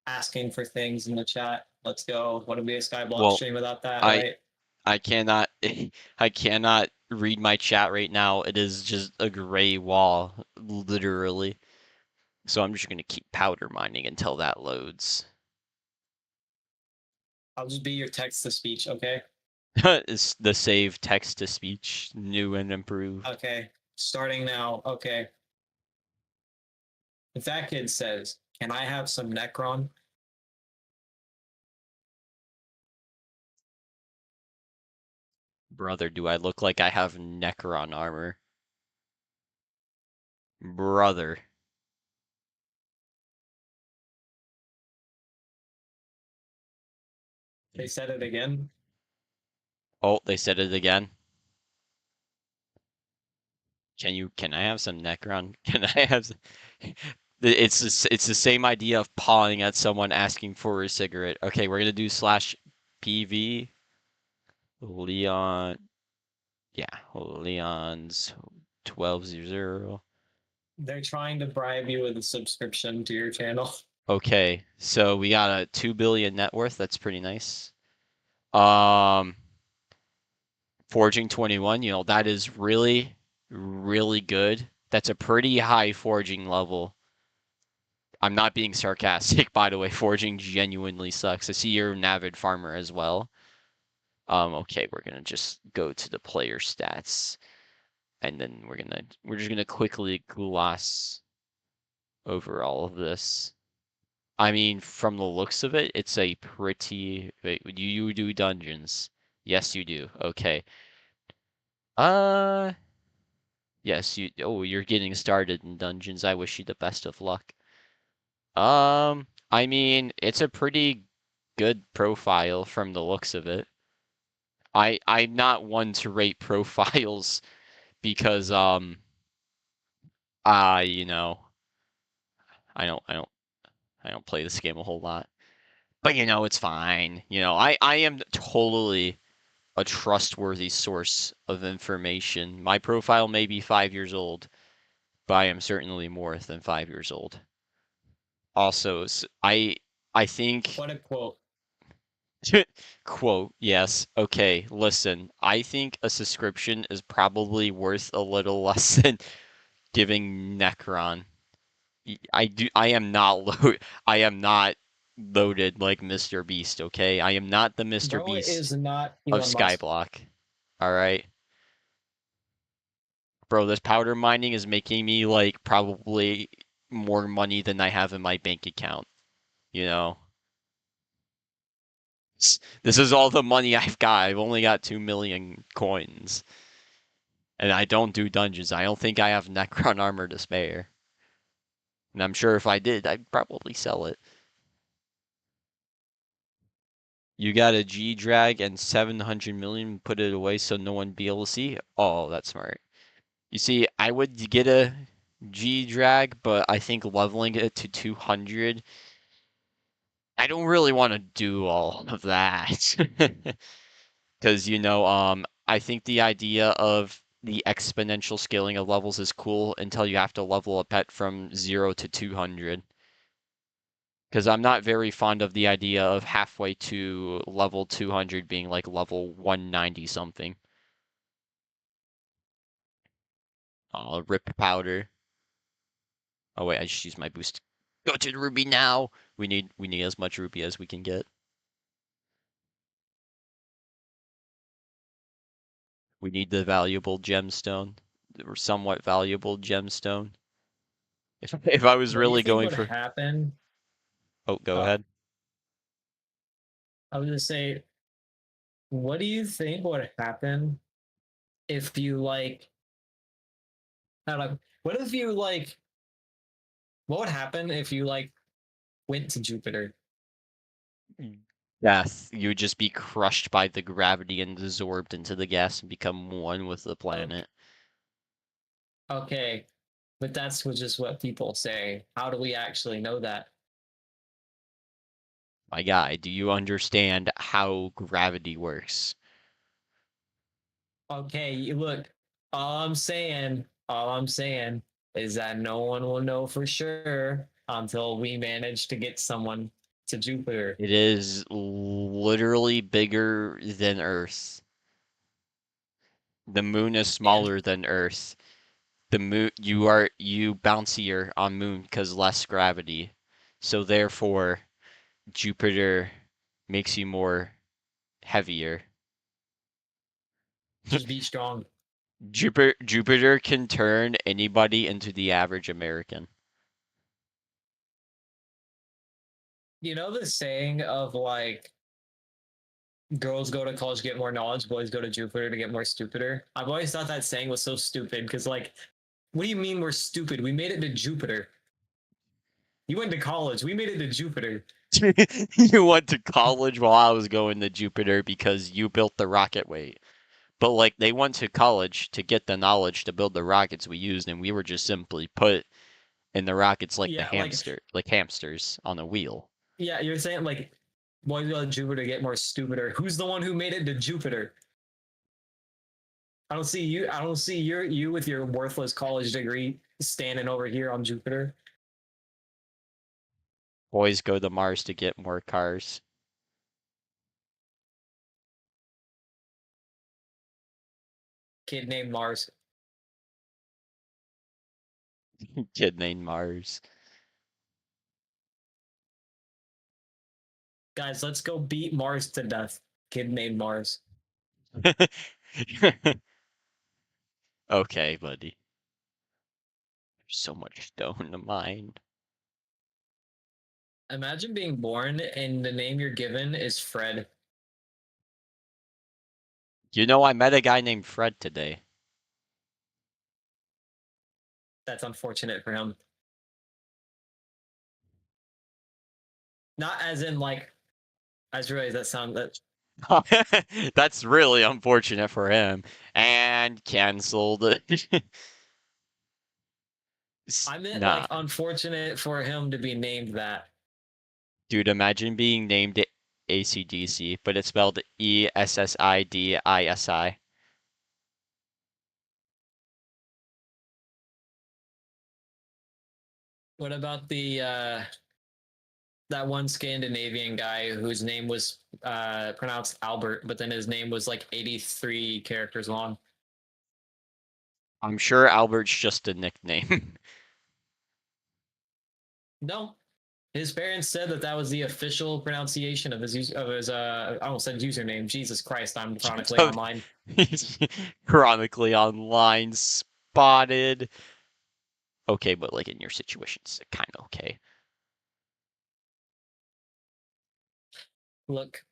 asking for things in the chat. Let's go. Wouldn't be a skyblock Well, stream without that, I right? I cannot I cannot read my chat right now. It is just a gray wall, literally. So I'm just gonna keep powder mining until that loads. I'll just be your text to speech, okay? Is the save text to speech new and improved? Okay. Starting now. Okay. If that kid says, "Can I have some Necron?" Brother, do I look like I have Necron armor? Brother. They said it again. Oh, they said it again. Can I have some Necron? Can I have some... It's the same idea of pawing at someone asking for a cigarette. Okay, we're gonna do slash PV Leon. Yeah, Leon's 1200. They're trying to bribe you with a subscription to your channel. Okay, so we got a 2 billion net worth. That's pretty nice. Um, Forging 21, that is really, really good. That's a pretty high forging level. I'm not being sarcastic, by the way. Forging genuinely sucks. I see you're an avid farmer as well. Okay, we're gonna just go to the player stats, and then we're just gonna quickly gloss over all of this. I mean, from the looks of it, it's a pretty. Wait, you do dungeons? Yes, you do. Okay. Uh, yes, you. Oh, you're getting started in dungeons. I wish you the best of luck. I mean, it's a pretty good profile from the looks of it. I'm not one to rate profiles because you know, I don't I don't I don't play this game a whole lot. But it's fine. I am totally a trustworthy source of information. My profile may be 5 years old, but I am certainly more than 5 years old. Also, I think What a quote. quote, yes, okay, listen, I think a subscription is probably worth a little less than giving Necron. I am not I am not loaded like Mr. Beast, okay? I am not the Mr. Bro Beast is not of Elon Musk. Skyblock. All right. Bro, this powder mining is making me like probably more money than I have in my bank account, you know? This is all the money I've got. I've only got 2 million coins. And I don't do dungeons. I don't think I have Necron armor to spare. And I'm sure if I did, I'd probably sell it. You got a G drag and 700 million, put it away so no one be able to see? Oh, that's smart. You see, I would get a G drag, but I think leveling it to 200, I don't really want to do all of that. Because, I think the idea of the exponential scaling of levels is cool until you have to level a pet from 0 to 200. Because I'm not very fond of the idea of halfway to level 200 being like level 190 something. Oh, rip powder. Oh wait, I just used my boost. Go to the ruby now. We need as much ruby as we can get. We need the valuable gemstone, or somewhat valuable gemstone. If I was What do you really think going would for, happen? oh, go Oh, ahead. I was gonna say, what do you think would happen if you I don't know, what if you what would happen if you went to Jupiter? Death. You would just be crushed by the gravity and absorbed into the gas and become one with the Okay, planet. okay, but that's just what people say. How do we actually know that? My guy, do you understand how gravity works? Okay, you look. All I'm saying All I'm saying is that no one will know for sure until we manage to get someone to Jupiter. It is literally bigger than Earth. The moon is And smaller than Earth. The moon, you bouncier on moon because less gravity. So therefore, Jupiter makes you more heavier. just be strong. Jupiter can turn anybody into the average American. You know the saying of like girls go to college to get more knowledge, boys go to Jupiter to get more stupider. I've always thought that saying was so stupid because like, what do you mean we're stupid? We made it to Jupiter. You went to college. We made it to Jupiter. You went to college while I was going to Jupiter because you built the rocket weight. But like they went to college to get the knowledge to build the rockets we used, and we were just simply put in the rockets like the Yeah, like hamsters on a wheel. yeah, you're saying like boys go to Jupiter to get more stupider. Who's the one who made it to Jupiter? I don't see you. I don't see you with your worthless college degree standing over here on Jupiter. Boys go to Mars to get more cars. Kid named Mars. Kid named Mars. Guys, let's go beat Mars to death. Kid named Mars. Okay, buddy. There's so much stone to mine. Imagine being born and the name you're given is Fred. You know, I met a guy named Fred today. That's unfortunate for him. Not as in like, I just realized that sound that That's really unfortunate for him. And canceled. I meant Nah. like unfortunate for him to be named that. Dude, imagine being named ACDC, but it's spelled ESSIDISI. What about the that one Scandinavian guy whose name was pronounced Albert, but then his name was like 83 characters long? I'm sure Albert's just a nickname. No, his parents said that that was the official pronunciation of his I almost said username. Jesus Christ, I'm chronically So, online. chronically online spotted. Okay, but like in your situation, it's kind of okay. Look,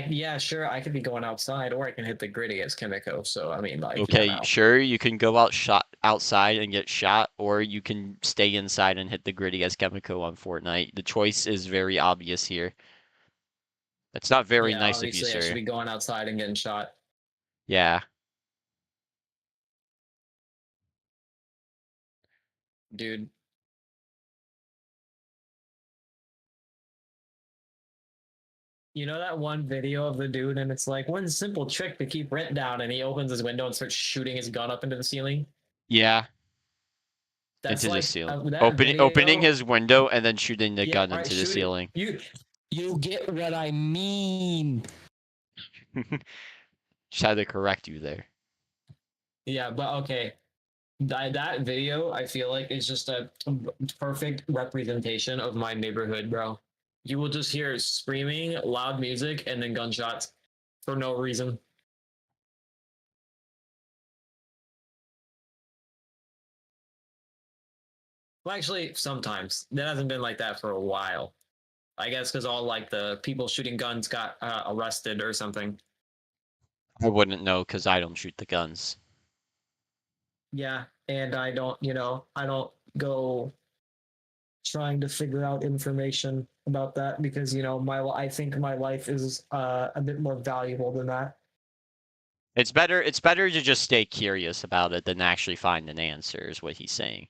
yeah, sure, I could be going outside, or I can hit the grid against Kimiko. So I mean, like, you Okay, know, sure, you can go outside and get shot, or you can stay inside and hit the gritty as Chemico on Fortnite. The choice is very obvious here. That's not very yeah, nice of you, obviously I should sir. be going outside and getting shot, Yeah. dude. You know that one video of the dude, and it's like one simple trick to keep rent down, and he opens his window and starts shooting his gun up into the ceiling. Yeah, That's into the like ceiling. that Opening video. his window and then shooting the Yeah, gun right. into the Shoot it. ceiling. You get what I mean. Just had to correct you there. Yeah, but okay. That video, I feel like, is just a perfect representation of my neighborhood, bro. You will just hear screaming, loud music, and then gunshots for no reason. Well, actually, sometimes. That hasn't been like that for a while. I guess because all like the people shooting guns got arrested or something. I wouldn't know because I don't shoot the guns. Yeah, and I don't, I don't go trying to figure out information about that because I think my life is a bit more valuable than that. It's better to just stay curious about it than actually find an answer, is what he's saying.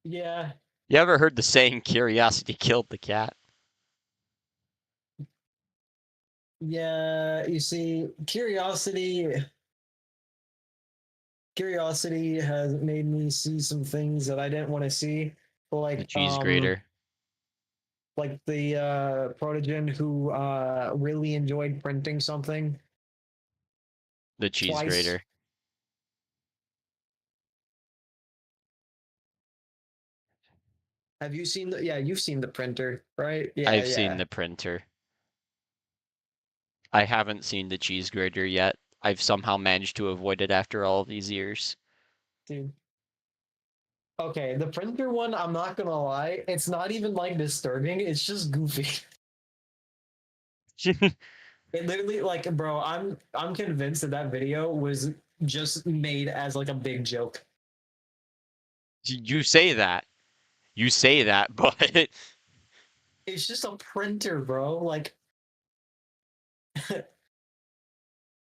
Yeah, You ever heard the saying curiosity killed the cat? yeah. You see, curiosity curiosity has made me see some things that I didn't want to see, The cheese grater. like the protogen who really enjoyed printing something The cheese twice. grater. Have you seen the? Yeah, you've seen the printer, right? Yeah, I've seen yeah. the printer. I haven't seen the cheese grater yet. I've somehow managed to avoid it after all these years. Dude. Okay, the printer one, I'm not gonna lie, it's not even like disturbing, it's just goofy. It literally like bro, I'm convinced that that video was just made as like a big joke. You say that. You say that, but It's just a printer, bro. Like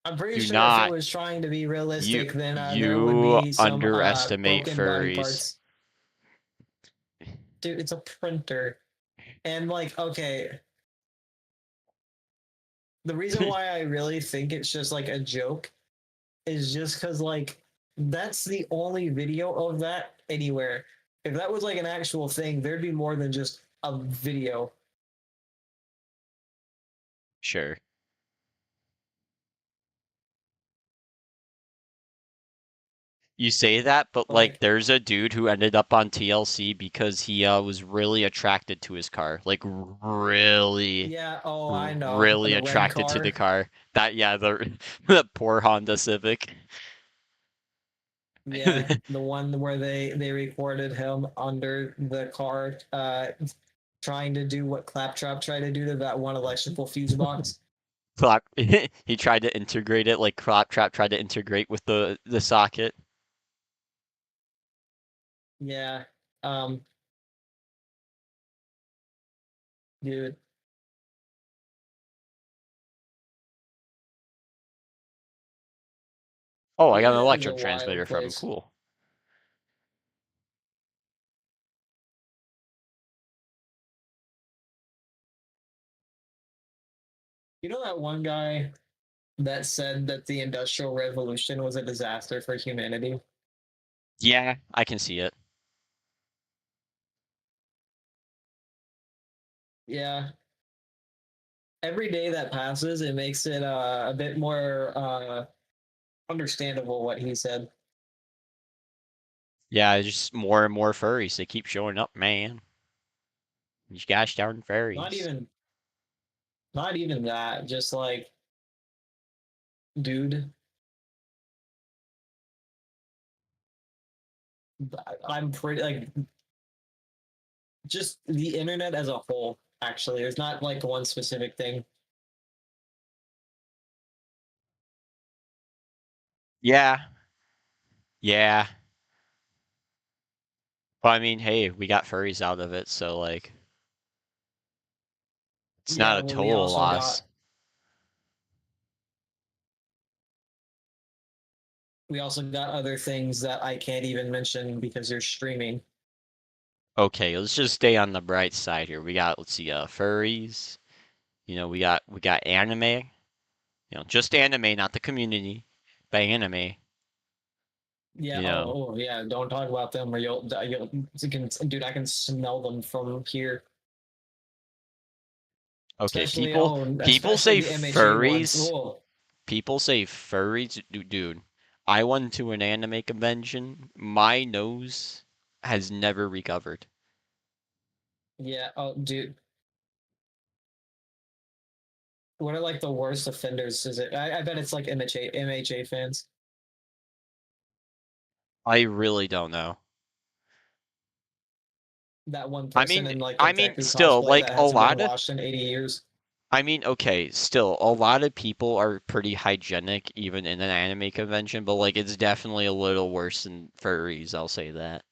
I'm pretty do sure if it not. was trying to be You realistic, then there would you be some underestimate broken body furries. parts. Dude, it's a printer. And like, okay, the reason why I really think it's just like a joke is just because like that's the only video of that anywhere. If that was like an actual thing, there'd be more than just a video. Sure. You say that, but like Like, there's a dude who ended up on TLC because he was really attracted to his car. Like really yeah, oh, I know. really The red attracted to the car. car. That yeah, the the poor Honda Civic. Yeah, the one where they recorded him under the car trying to do what Claptrap tried to do to that one electrical fuse box. Clap he tried to integrate it like Claptrap tried to integrate with the socket. Yeah. Um dude. Oh, The I got an internet is a electric wild transmitter from him. place. Cool. You know that one guy that said that the Industrial Revolution was a disaster for humanity? Yeah, I can see it. Yeah. Every day that passes, it makes it a bit more understandable what he said. Yeah, just more and more furries. They keep showing up, man. These gosh darn Not furries. even not even that, just like dude, I'm pretty like just the internet as a whole, actually. There's not like one specific thing. Yeah, yeah. Well, I mean, hey, we got furries out of it, so like, it's not Yeah, a well we total also loss. got we also got other things that I can't even mention because they're streaming. Okay, let's just stay on the bright side here. We got, let's see, furries. We got anime. Just anime, not the community, but anime. Yeah. You know, Oh, yeah. Don't talk about them, or you can, dude. I can smell them from here. okay, Especially, people oh, people especially say the MHA ones. furries. Oh, People say furries, dude. I went to an anime convention. My nose has never recovered. yeah. Oh, dude. What are like the worst offenders? Is it? I bet it's like MHA fans. I really don't know. That one I person mean, in like I mean, otaku still, cosplay like that a hasn't been lot of washed in 80 years. I mean, okay, still, a lot of people are pretty hygienic even in an anime convention, but like it's definitely a little worse than furries, I'll say that.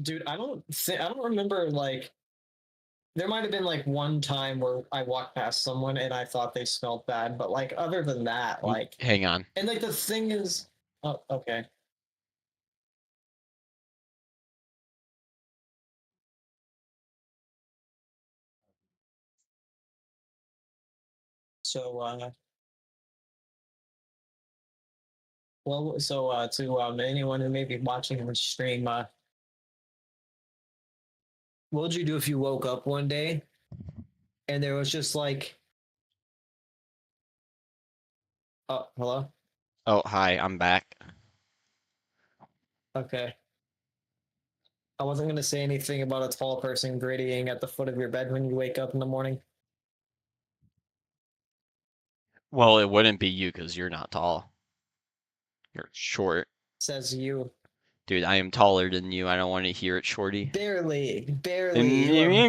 Dude, I don't remember like there might have been like one time where I walked past someone and I thought they smelled bad, but like other than that, like Hang on. and like the thing is, oh, okay. So Well, so to anyone who may be watching the stream, what would you do if you woke up one day and there was just like, oh, hello? Oh, hi, I'm back. Okay. I wasn't gonna say anything about a tall person grittying at the foot of your bed when you wake up in the morning. Well, it wouldn't be you because you're not tall. You're short. Says you. Dude, I am taller than you. I don't want to hear it, shorty. Barely. You are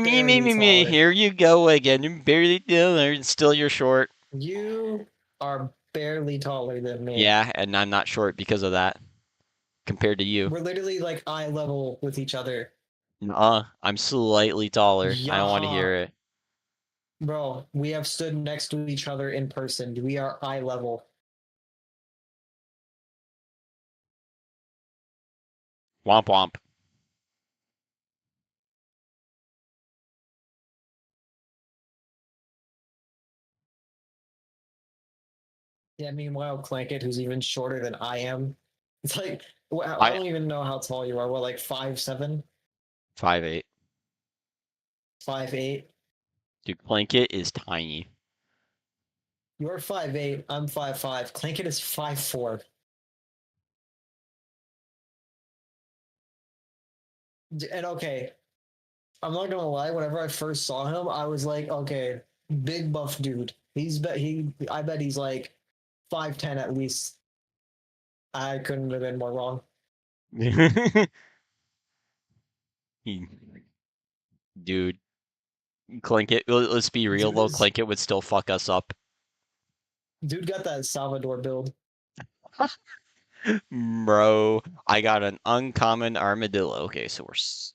barely taller. Here you go again. You're barely taller and still you're short. You are barely taller than me. Yeah, and I'm not short because of that compared to you. We're literally like eye level with each other. I'm slightly taller. I don't want to Yaha. hear it. Bro, we have stood next to each other in person. We are eye level. Womp womp. Yeah, meanwhile, Clankett, who's even shorter than I am, it's like, I I don't even know how tall you are. What, like 5'7", 5'8". 5'8"? Dude, Blanket is tiny. You're 5'8", I'm 5'5". Clankett is 5'4". And okay, I'm not gonna lie, whenever I first saw him, I was like, okay, big buff dude. I bet he's like 5'10" at least. I couldn't have been more wrong. He- Dude, Clinkit, let's be real Dude though, is Clinkit would still fuck us up. dude got that Salvador build. Bro, I got an uncommon armadillo. Okay, so we're just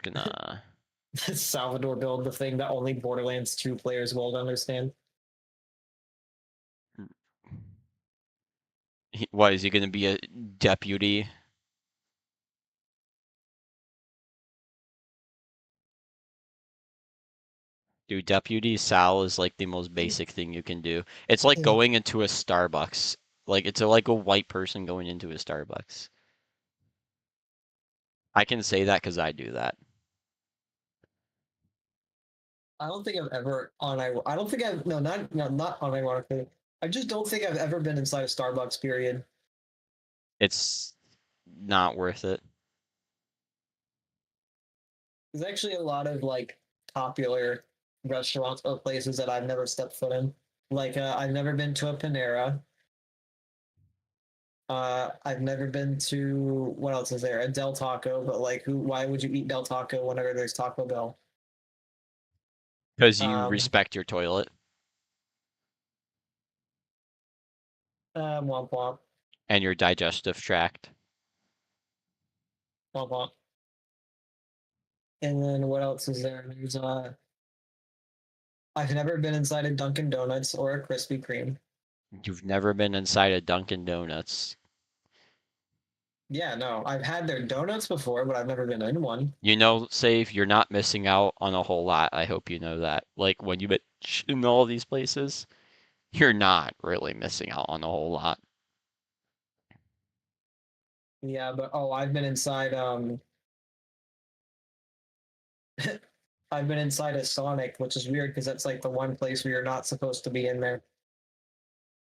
gonna. Salvador build, the thing that only Borderlands 2 players will understand. What, is he gonna be a deputy? Dude, deputy Sal is like the most basic thing you can do. It's like going into a Starbucks. Like it's like a white person going into a Starbucks. I can say that because I do that. I don't think I've ever I don't think I've no not unironically. I just don't think I've ever been inside a Starbucks. Period. It's not worth it. There's actually a lot of like popular restaurants or places that I've never stepped foot in. Like I've never been to a Panera. I've never been to what else is there? A Del Taco, but like who? Why would you eat Del Taco whenever there's Taco Bell? Because you Um, respect your toilet womp womp and your digestive tract. womp womp. And then what else is there? There's I've never been inside a Dunkin' Donuts or a Krispy Kreme. You've never been inside a Dunkin' Donuts. Yeah, no, I've had their donuts before, but I've never been in one. You know, Save, you're not missing out on a whole lot. I hope you know that. Like when you mention all these places, you're not really missing out on a whole lot. Yeah, but oh, I've been inside I've been inside a Sonic, which is weird because that's like the one place where you're not supposed to be in there.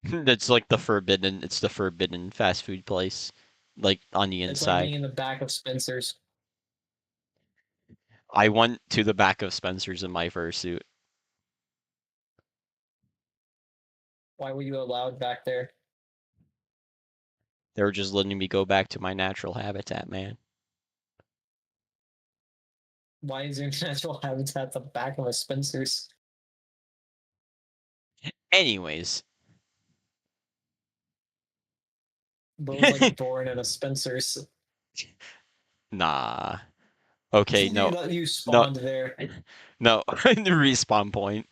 It's like it's the forbidden fast food place, like on the It's like being inside. in the back of Spencer's. I went to the back of Spencer's in my fursuit. Why were you allowed back there? They were just letting me go back to my natural habitat, man. Why is your natural habitat the back of a Spencer's? Anyways, But was like born in a Spencer's. nah. Okay, no, You no, spawned there. no. The respawn point.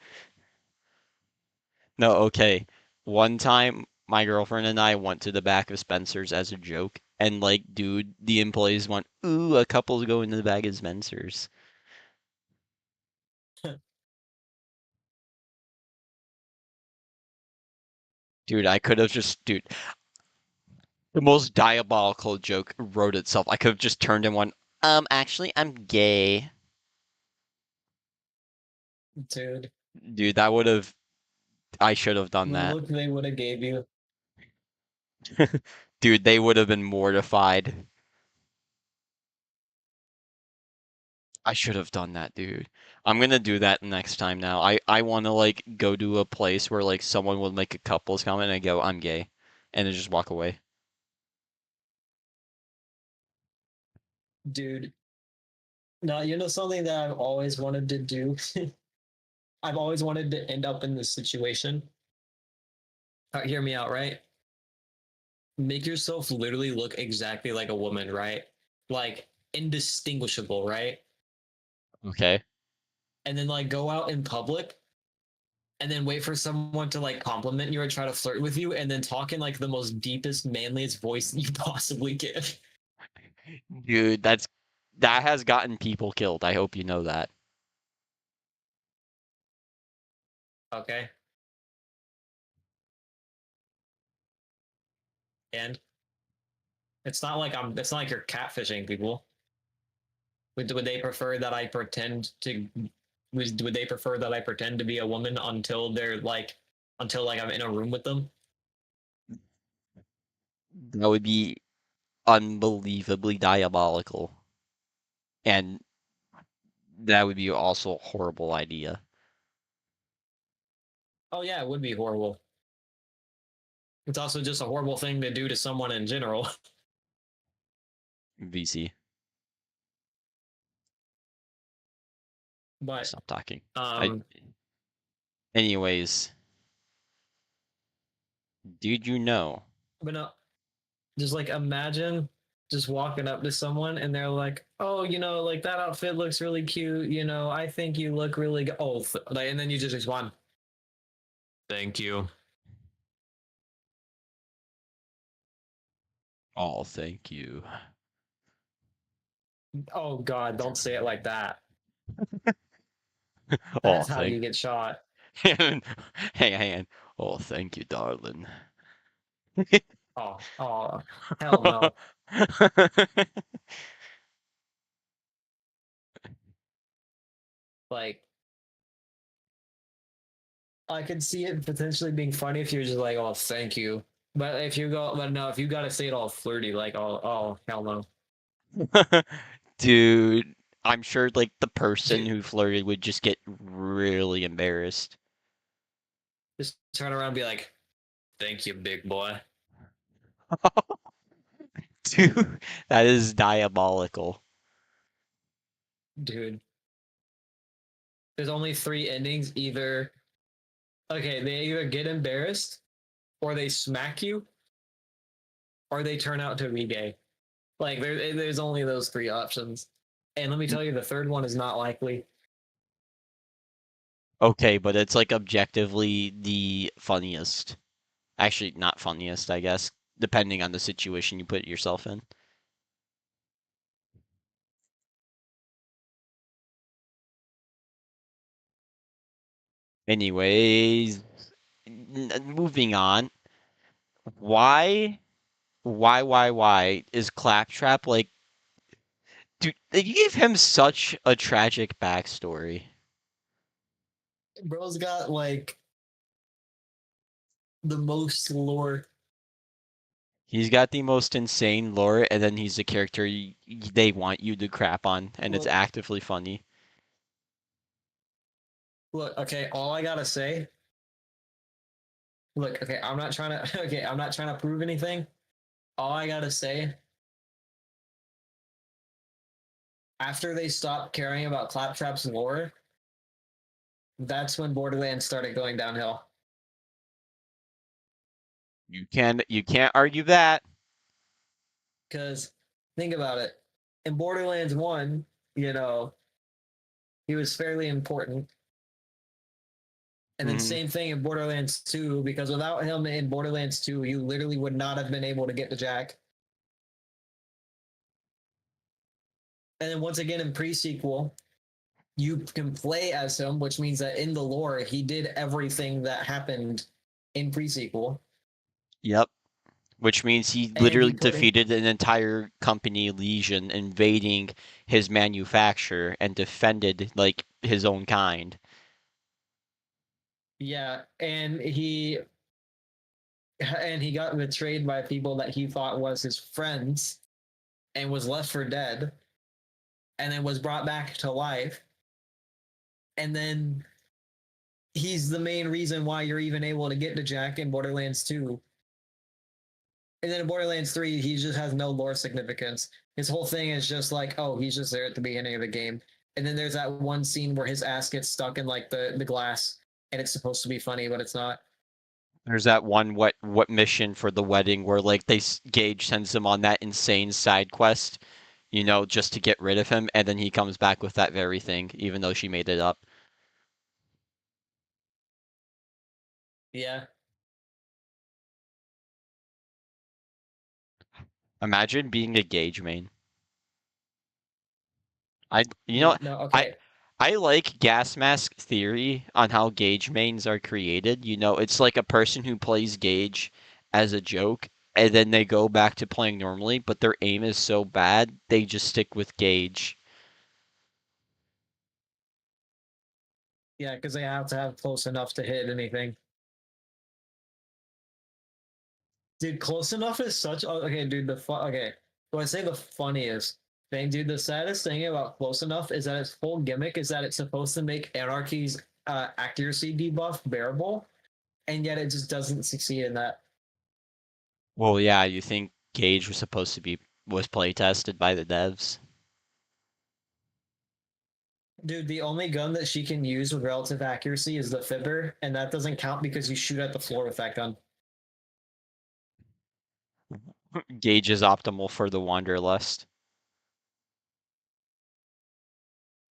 No, okay. One time, my girlfriend and I went to the back of Spencer's as a joke, and like, dude, the employees went, "Ooh, a couple's going to the back of Spencer's." Dude, I could have just, dude, The most diabolical joke wrote itself. I could have just turned and went, actually, I'm gay. Dude, Dude, that would have. I should have done the that. look they would have gave you. Dude, they would have been mortified. I should have done that, dude. I'm gonna do that next time now. I want to like go to a place where like someone would make a couples comment and I go, I'm gay, and then just walk away. Dude, no, you know something that I've always wanted to do? I've always wanted to end up in this situation. Hear me out, right? Make yourself literally look exactly like a woman, right? Like indistinguishable, right? Okay. And then like go out in public and then wait for someone to like compliment you or try to flirt with you and then talk in like the most deepest, manliest voice you possibly can. Dude, that has gotten people killed. I hope you know that. Okay. And it's not like you're catfishing people. Would they prefer that I pretend to would they prefer that I pretend to be a woman until like I'm in a room with them? That would be unbelievably diabolical. And that would be also a horrible idea. Oh yeah, it would be horrible. It's also just a horrible thing to do to someone in general. VC. But Stop talking. I um anyways, did you know? but no, just like imagine just walking up to someone and they're like, "Oh, you know, like that outfit looks really cute. You know, I think you look really good." Oh, like, and then you just respond, "Thank you." Oh, thank you. Oh God, don't say it like that. Oh, That's how you thank get shot. hang on. Oh, thank you, darling. Oh, hell no. Like, I could see it potentially being funny if you're just like, "Oh, thank you." But no, if you gotta say it all flirty, like, "Oh, hell no." Dude, I'm sure like the person Dude, who flirted would just get really embarrassed. just turn around and be like, "Thank you, big boy." Dude, that is diabolical. Dude, there's only three endings. They either get embarrassed, or they smack you, or they turn out to be gay. Like, there's only those three options. And let me tell you, the third one is not likely. Okay, but it's like objectively the funniest. Actually, not funniest, I guess, depending on the situation you put yourself in. Anyways, moving on. Why, why is Claptrap like, dude, they gave him such a tragic backstory. Bro's got like the most lore. He's got the most insane lore, and then he's the character they want you to crap on, and it's Look, actively funny. okay, all I gotta say, okay, I'm not trying to, okay, I'm not trying to prove anything. All I gotta say, after they stopped caring about Claptrap's lore, that's when Borderlands started going downhill. You can't argue that. Because think about it, in Borderlands 1, you know, he was fairly important. And then Hmm. same thing in Borderlands 2, because without him in Borderlands 2, you literally would not have been able to get to Jack. And then once again in pre-sequel, you can play as him, which means that in the lore, he did everything that happened in pre-sequel. Yep. which means he and literally he couldn't. defeated an entire company legion invading his manufacturer and defended like his own kind. Yeah, and he got betrayed by people that he thought was his friends and was left for dead and then was brought back to life, and then he's the main reason why you're even able to get to Jack in Borderlands 2. And then in Borderlands 3, he just has no lore significance. His whole thing is just like, oh, he's just there at the beginning of the game. And then there's that one scene where his ass gets stuck in like the glass, and it's supposed to be funny, but it's not. There's that one what mission for the wedding where like Gage sends him on that insane side quest, just to get rid of him, and then he comes back with that very thing, even though she made it up. Yeah. Imagine being a Gage main. I you know Dude, no, I okay. I like gas mask theory on how Gage mains are created. It's like a person who plays Gage as a joke, and then they go back to playing normally, but their aim is so bad they just stick with Gage. Yeah, because they have to have close enough to hit anything. Dude, close enough is such. Okay, dude, okay. So I say the funniest thing, dude. The saddest thing about close enough is that its whole gimmick is that it's supposed to make Anarchy's accuracy debuff bearable, and yet it just doesn't succeed in that. Well, yeah, you think Gage was play tested by the devs? Dude, the only gun that she can use with relative accuracy is the Fibber, and that doesn't count because you shoot at the floor with that gun. Gage is optimal for the Wanderlust,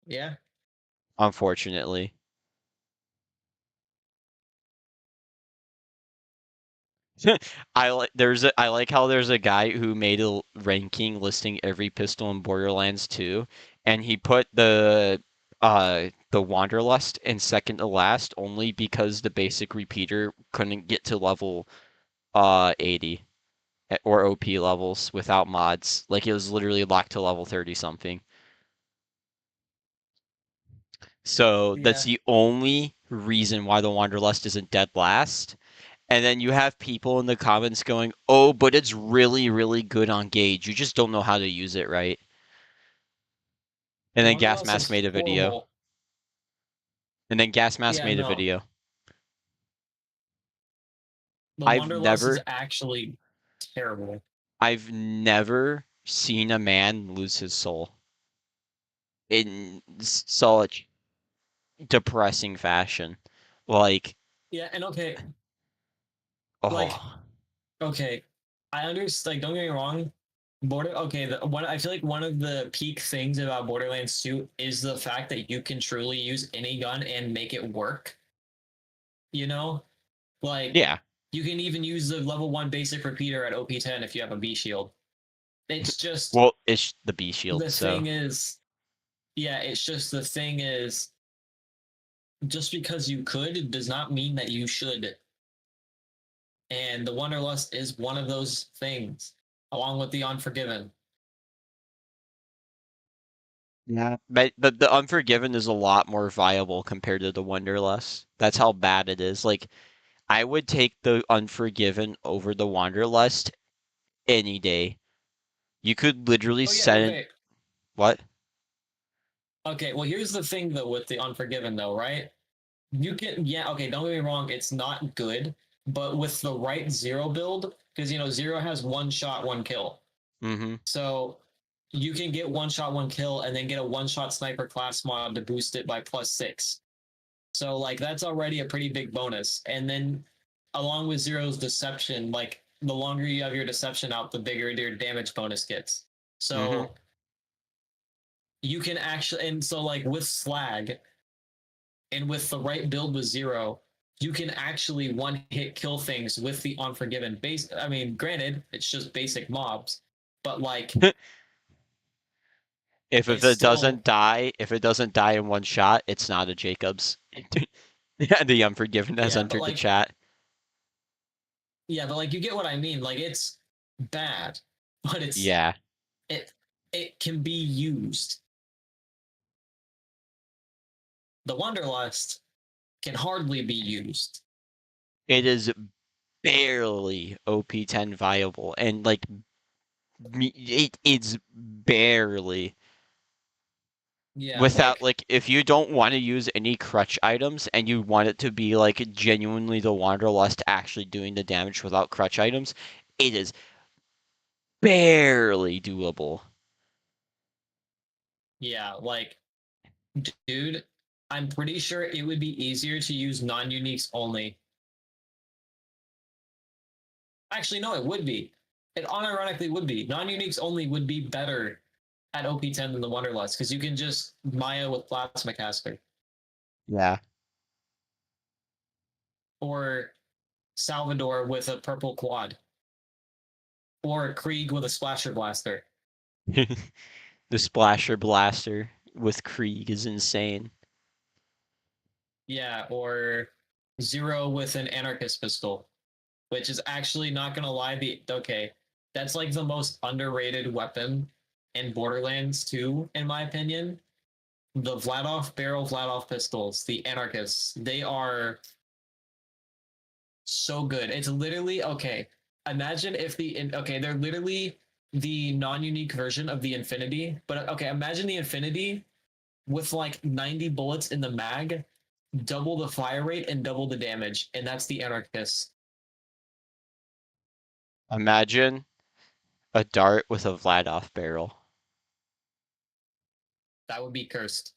Yeah. unfortunately. I like how there's a guy who made a ranking listing every pistol in Borderlands 2, and he put the Wanderlust in second to last only because the basic repeater couldn't get to level 80 or OP levels without mods. Like it was literally locked to level 30 something. So that's Yeah. the only reason why the Wanderlust isn't dead last. And then you have people in the comments going, "Oh, but it's really, really good on Gauge. You just don't know how to use it right." And The then Wanderlust Gasmask is made a video. horrible. And then Gasmask Yeah, made a no. video. The I've Wanderlust is never, actually terrible. I've never seen a man lose his soul in such depressing fashion. Like, Yeah, and okay, like oh, okay, I understand. Like, don't get me wrong. Okay, I feel like one of the peak things about Borderlands 2 is the fact that you can truly use any gun and make it work. You know, like yeah. you can even use the level 1 basic repeater at OP10 if you have a B shield. It's just Well, it's the B shield, the so thing is, yeah, it's just the thing is, just because you could does not mean that you should. And the Wanderlust is one of those things, along with the Unforgiven. yeah. But the Unforgiven is a lot more viable compared to the Wonderlust. That's how bad it is. Like, I would take the Unforgiven over the Wanderlust any day. You could literally Oh yeah, send okay. what? Okay, well here's the thing though with the Unforgiven though, right? You can, yeah, okay, don't get me wrong, it's not good, but with the right Zero build, because Zero has one shot, one kill. Mm-hmm. So you can get one shot, one kill, and then get a one shot sniper class mod to boost it by +6. So like that's already a pretty big bonus. And then along with Zero's deception, like the longer you have your deception out, the bigger your damage bonus gets. Mm-hmm. So you can actually, and so like with Slag and with the right build with Zero, you can actually one hit kill things with the Unforgiven base. I mean, granted, it's just basic mobs, but like If it's it still, if it doesn't die in one shot, it's not a Jacobs. Yeah, the Unforgiven has yeah, but entered the like chat. Yeah, but like you get what I mean. Like it's bad, but Yeah, it it can be used. The Wanderlust can hardly be used. it is barely OP10 viable, and like it's barely Yeah, without like like if you don't want to use any crutch items and you want it to be like genuinely the Wanderlust actually doing the damage without crutch items, it is barely doable. yeah, like dude, I'm pretty sure it would be easier to use non-uniques only. Actually, no, it would be. It unironically would be. Non-uniques only would be better at OP10 than the Wanderlust because you can just Maya with Plasma Caster Yeah. or Salvador with a purple quad or Krieg with a Splasher Blaster. The Splasher Blaster with Krieg is insane. Yeah, or Zero with an Anarchist Pistol, which is actually not gonna lie. That's like the most underrated weapon in Borderlands 2, in my opinion. The Vladoff barrel Vladoff pistols, the Anarchists, they are so good. It's literally okay. Imagine if they're literally the non-unique version of the Infinity, but okay, imagine the Infinity with like 90 bullets in the mag, double the fire rate and double the damage, and that's the Anarchist. Imagine a dart with a Vladoff barrel. That would be cursed.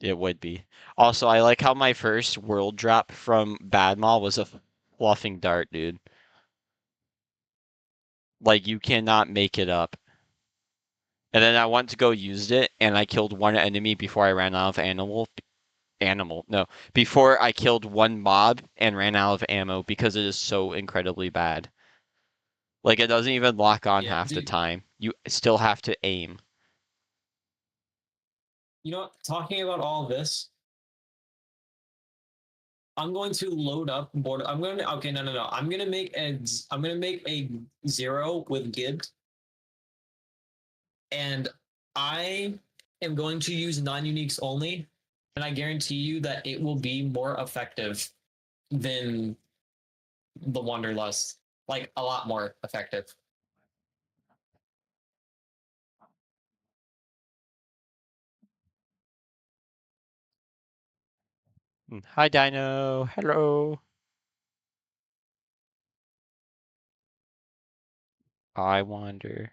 It would be. Also, I like how my first world drop from Badmall was a fluffing dart, dude. Like, you cannot make it up. And then I went to go use it, and I killed one enemy before I ran out of no, before I killed one mob and ran out of ammo because it is so incredibly bad. Like, it doesn't even lock on Yeah, half the dude. time. You still have to aim. You know what? Talking about all this, I'm going to load up border. I'm going to okay, no. I'm gonna make a zero with Gibbed, and I am going to use non-uniques only, and I guarantee you that it will be more effective than the Wanderlust. Like a lot more effective. Hi, Dino. Hello. I wander.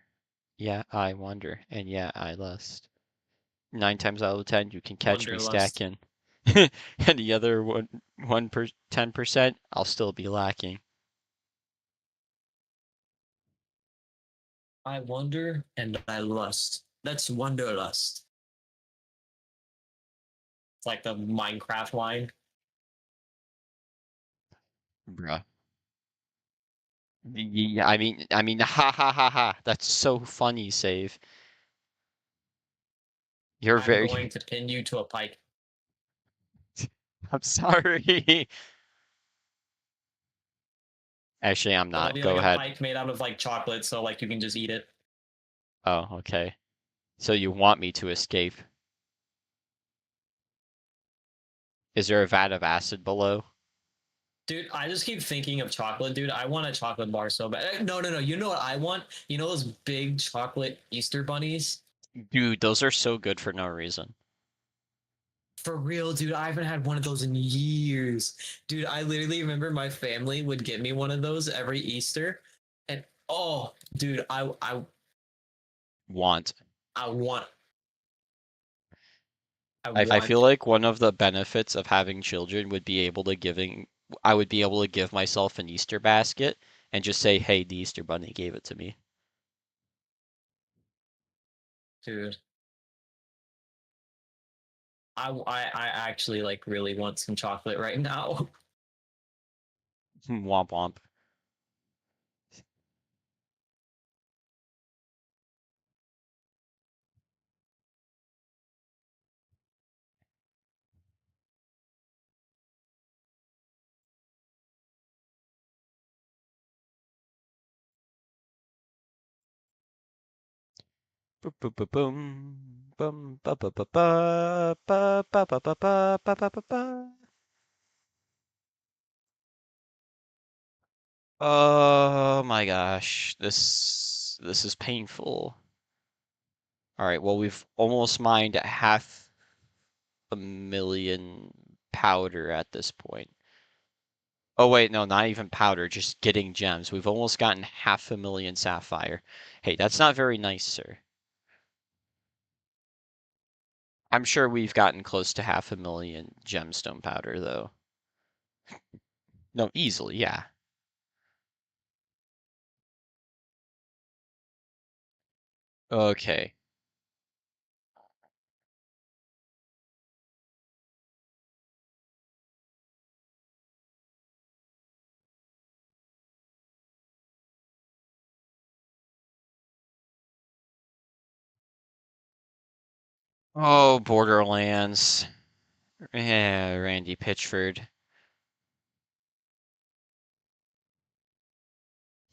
Yeah, I wonder. And yeah, I lust. 9 times out of 10, you can catch me Wanderlust. stacking. And the other 10%, I'll still be lacking. I wonder and I lust. That's Wanderlust. It's like the Minecraft line. Bruh. Yeah, I mean, ha ha ha ha. That's so funny, Save. You're I'm very. going to pin you to a pike. I'm sorry. Actually, I'm It'll not. be Go like a ahead. pike made out of like chocolate, so like you can just eat it. Oh, okay. So you want me to escape? Is there a vat of acid below? Dude, I just keep thinking of chocolate, dude. I want a chocolate bar so bad. No. You know what I want? You know those big chocolate Easter bunnies? Dude, those are so good for no reason. For real, dude. I haven't had one of those in years. Dude, I literally remember my family would get me one of those every Easter. And oh, dude, Want. I want I I feel want like one of the benefits of having children would be able to I would be able to give myself an Easter basket and just say, hey, the Easter Bunny gave it to me. dude. I actually like really want some chocolate right now. Womp womp. Boom, boom, ba ba ba ba ba ba ba ba ba ba ba ba ba. Oh my gosh, this is painful. All right, well we've almost mined half a million powder at this point. Oh wait, no, not even powder, just getting gems. We've almost gotten 500,000 sapphire. Hey, that's not very nice, sir. I'm sure we've gotten close to 500,000 gemstone powder, though. No, easily, yeah. Okay. Oh, Borderlands. Yeah, Randy Pitchford.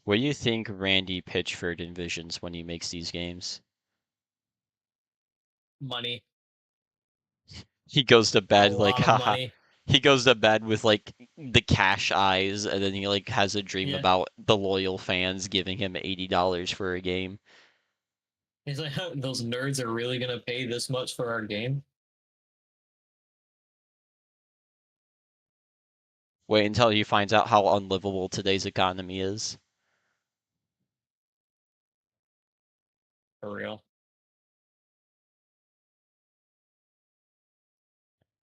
What do you think Randy Pitchford envisions when he makes these games? Money. He goes to A bed like, lot of haha. money. He goes to bed with like the cash eyes, and then he like has a dream Yeah. about the loyal fans giving him $80 for a game. He's like, those nerds are really gonna pay this much for our game? Wait until he finds out how unlivable today's economy is. For real.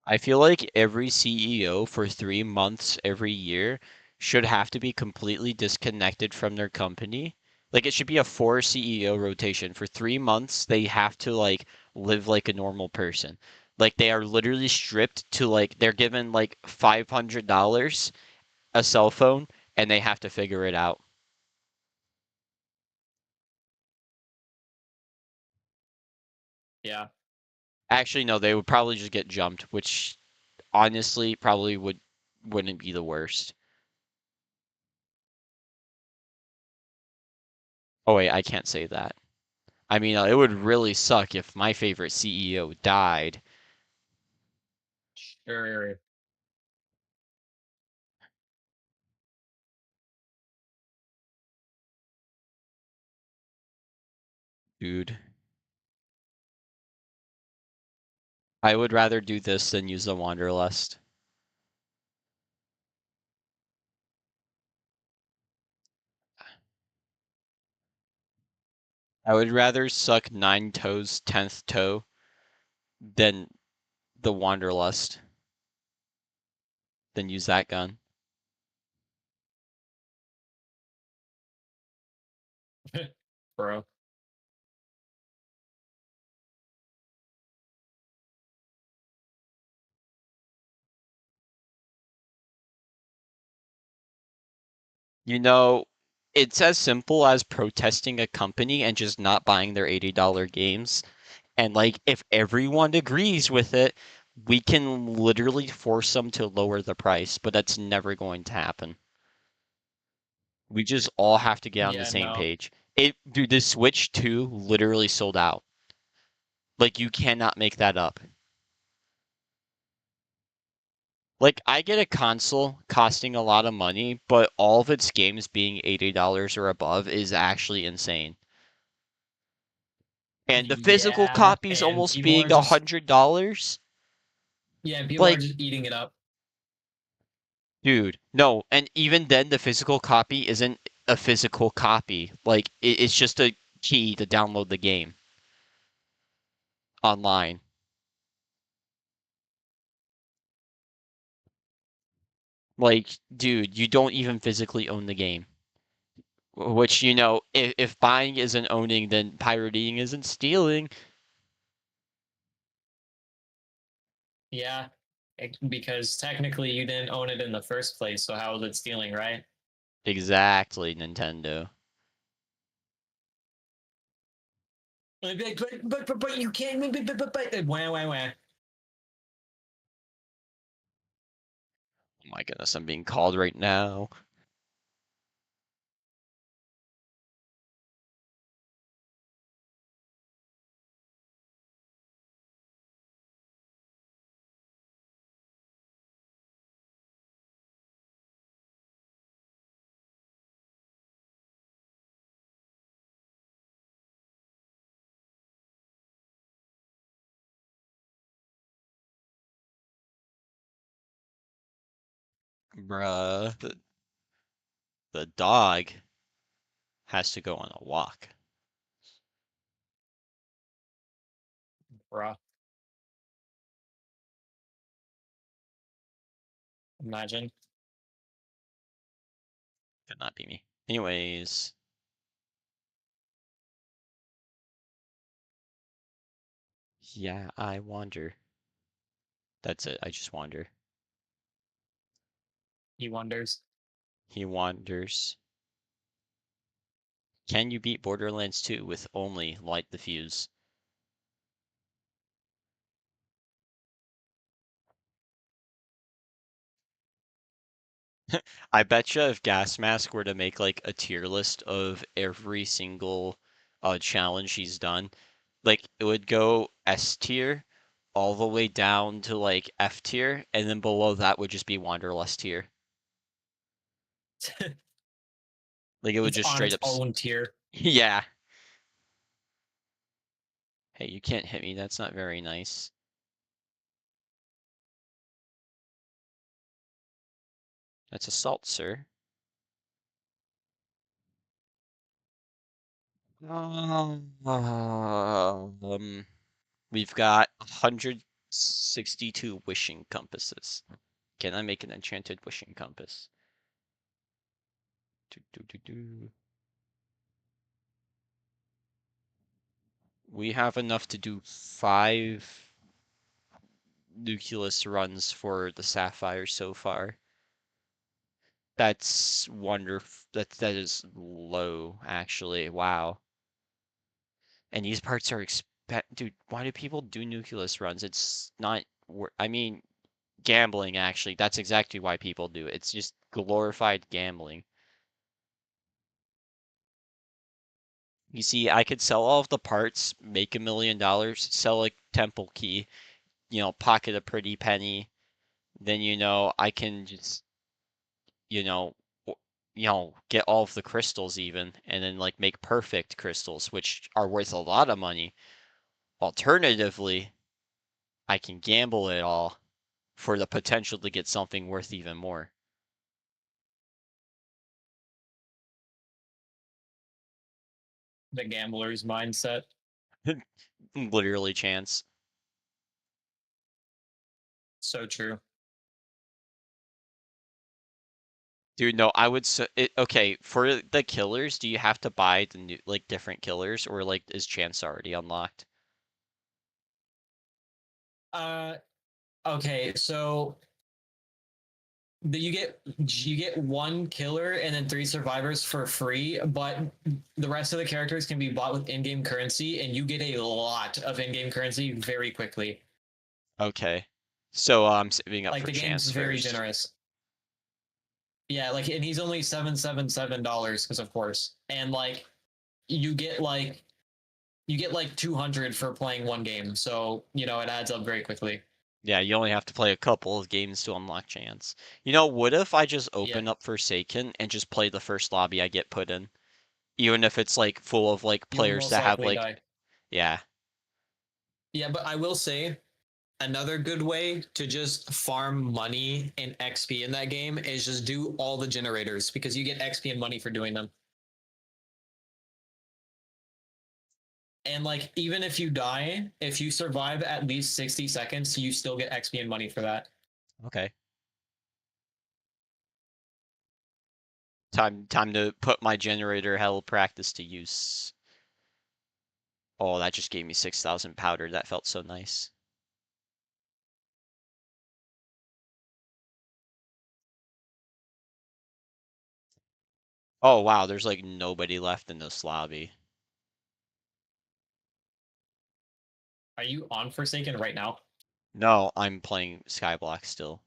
I feel like every CEO for 3 months every year should have to be completely disconnected from their company. Like it should be a 4 CEO rotation. For 3 months, they have to like live like a normal person. Like they are literally stripped to like they're given like $500 a cell phone and they have to figure it out. Yeah. Actually, no, they would probably just get jumped, which honestly probably wouldn't be the worst. Oh wait, I can't say that. I mean, it would really suck if my favorite CEO died. Sure. Dude. I would rather do this than use the Wanderlust. I would rather suck 9 toes, 10th toe than the Wanderlust than use that gun. Bro. You know, it's as simple as protesting a company and just not buying their $80 games. And like, if everyone agrees with it, we can literally force them to lower the price, but that's never going to happen. We just all have to get on the Yeah, same no. page. Dude, the Switch 2 literally sold out. Like, you cannot make that up. Like, I get a console costing a lot of money, but all of its games being $80 or above is actually insane. And the physical Yeah, copies and almost people being are just $100? yeah, people are Like, just eating it up. dude, no. And even then, the physical copy isn't a physical copy. Like, it's just a key to download the game online. Like, dude, you don't even physically own the game. Which, if buying isn't owning, then pirating isn't stealing. Yeah, because technically you didn't own it in the first place, so how was it stealing, right? Exactly, Nintendo. I'd be like, but you can't, wah, wah, wah. Oh my goodness, I'm being called right now. Bruh, the dog has to go on a walk. Bruh. Imagine. Could not be me. Anyways, yeah, I wander. That's it. I just wander. He wonders. He wanders. Can you beat Borderlands 2 with only light the fuse? I bet you if Gas Mask were to make like a tier list of every single challenge he's done, like it would go S tier all the way down to like F tier, and then below that would just be Wanderlust tier. Like it would It's just on straight its up own tier. yeah. Hey, you can't hit me. That's not very nice. That's assault, sir. We've got 162 wishing compasses. Can I make an enchanted wishing compass? Do, do, do, do. We have enough to do 5 nucleus runs for the sapphire so far. That's wonderful. That is low, actually. Wow. And these parts are dude, why do people do nucleus runs? It's not I mean, gambling actually. That's exactly why people do it. It's just glorified gambling. You see, I could sell all of the parts, make $1 million, sell a temple key, pocket a pretty penny. Then, I can just, you know, get all of the crystals even, and then like make perfect crystals, which are worth a lot of money. Alternatively, I can gamble it all for the potential to get something worth even more. The gambler's mindset. Literally chance. So true. Dude, no, I would say okay, for the killers, do you have to buy the new like different killers or like is chance already unlocked? Uh okay, so you get one killer and then 3 survivors for free, but the rest of the characters can be bought with in-game currency, and you get a lot of in-game currency very quickly. Okay. So I'm saving up Like for the game's chance very first. generous. Yeah, like, and he's only $777 because of course, and like you get like you get like 200 for playing one game, so it adds up very quickly. Yeah, you only have to play a couple of games to unlock chance. What if I just Yeah, open up Forsaken and just play the first lobby I get put in? Even if it's like full of like you'll players most that have likely like die. yeah. Yeah, but I will say another good way to just farm money and XP in that game is just do all the generators because you get XP and money for doing them. And like even if you die, if you survive at least 60 seconds, you still get XP and money for that. Okay. Time to put my generator hell practice to use. Oh, that just gave me 6,000 powder. That felt so nice. Oh wow, there's like nobody left in this lobby. Are you on Forsaken right now? No, I'm playing Skyblock still.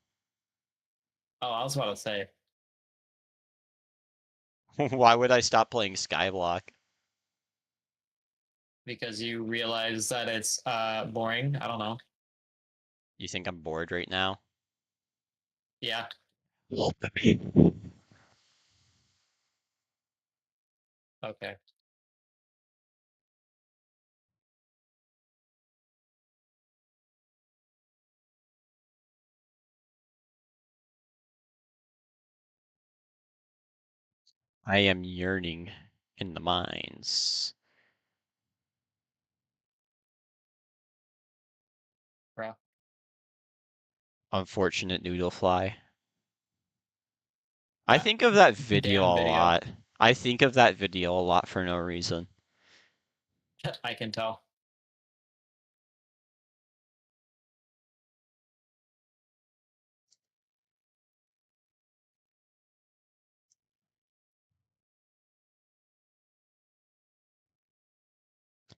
Oh, I was about to say Why would I stop playing Skyblock? because you realize that it's boring. I don't know. You think I'm bored right now? Yeah. Okay. I am yearning in the mines. Bro. Unfortunate noodle fly. I think of that video Damn a video. lot. I think of that video a lot for no reason. I can tell.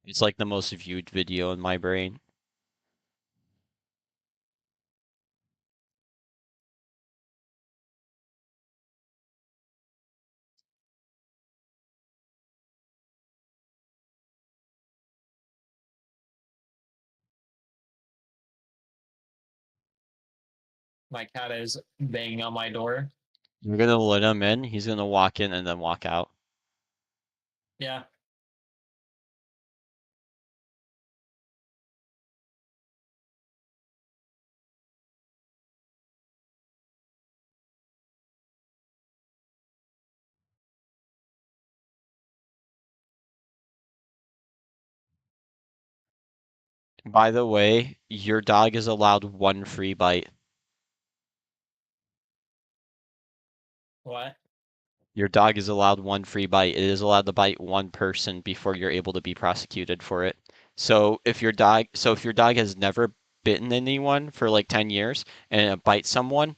It's like the most viewed video in my brain. My cat is banging on my door. You're gonna let him in, he's gonna walk in and then walk out. Yeah. By the way, your dog is allowed one free bite. What? Your dog is allowed one free bite. It is allowed to bite one person before you're able to be prosecuted for it. So if your dog has never bitten anyone for like 10 years and it bites someone,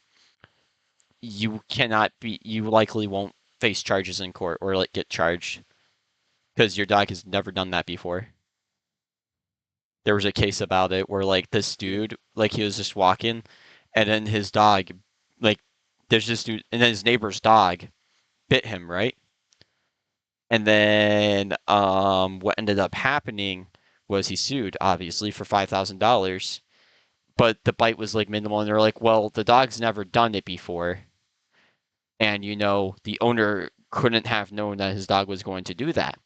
you likely won't face charges in court or like get charged because your dog has never done that before. There was a case about it where like this dude, like he was just walking and then his dog, like there's this dude and then his neighbor's dog bit him, right? And then what ended up happening was he sued, obviously, for $5,000. But the bite was like minimal, and they're like, well, the dog's never done it before. And the owner couldn't have known that his dog was going to do that.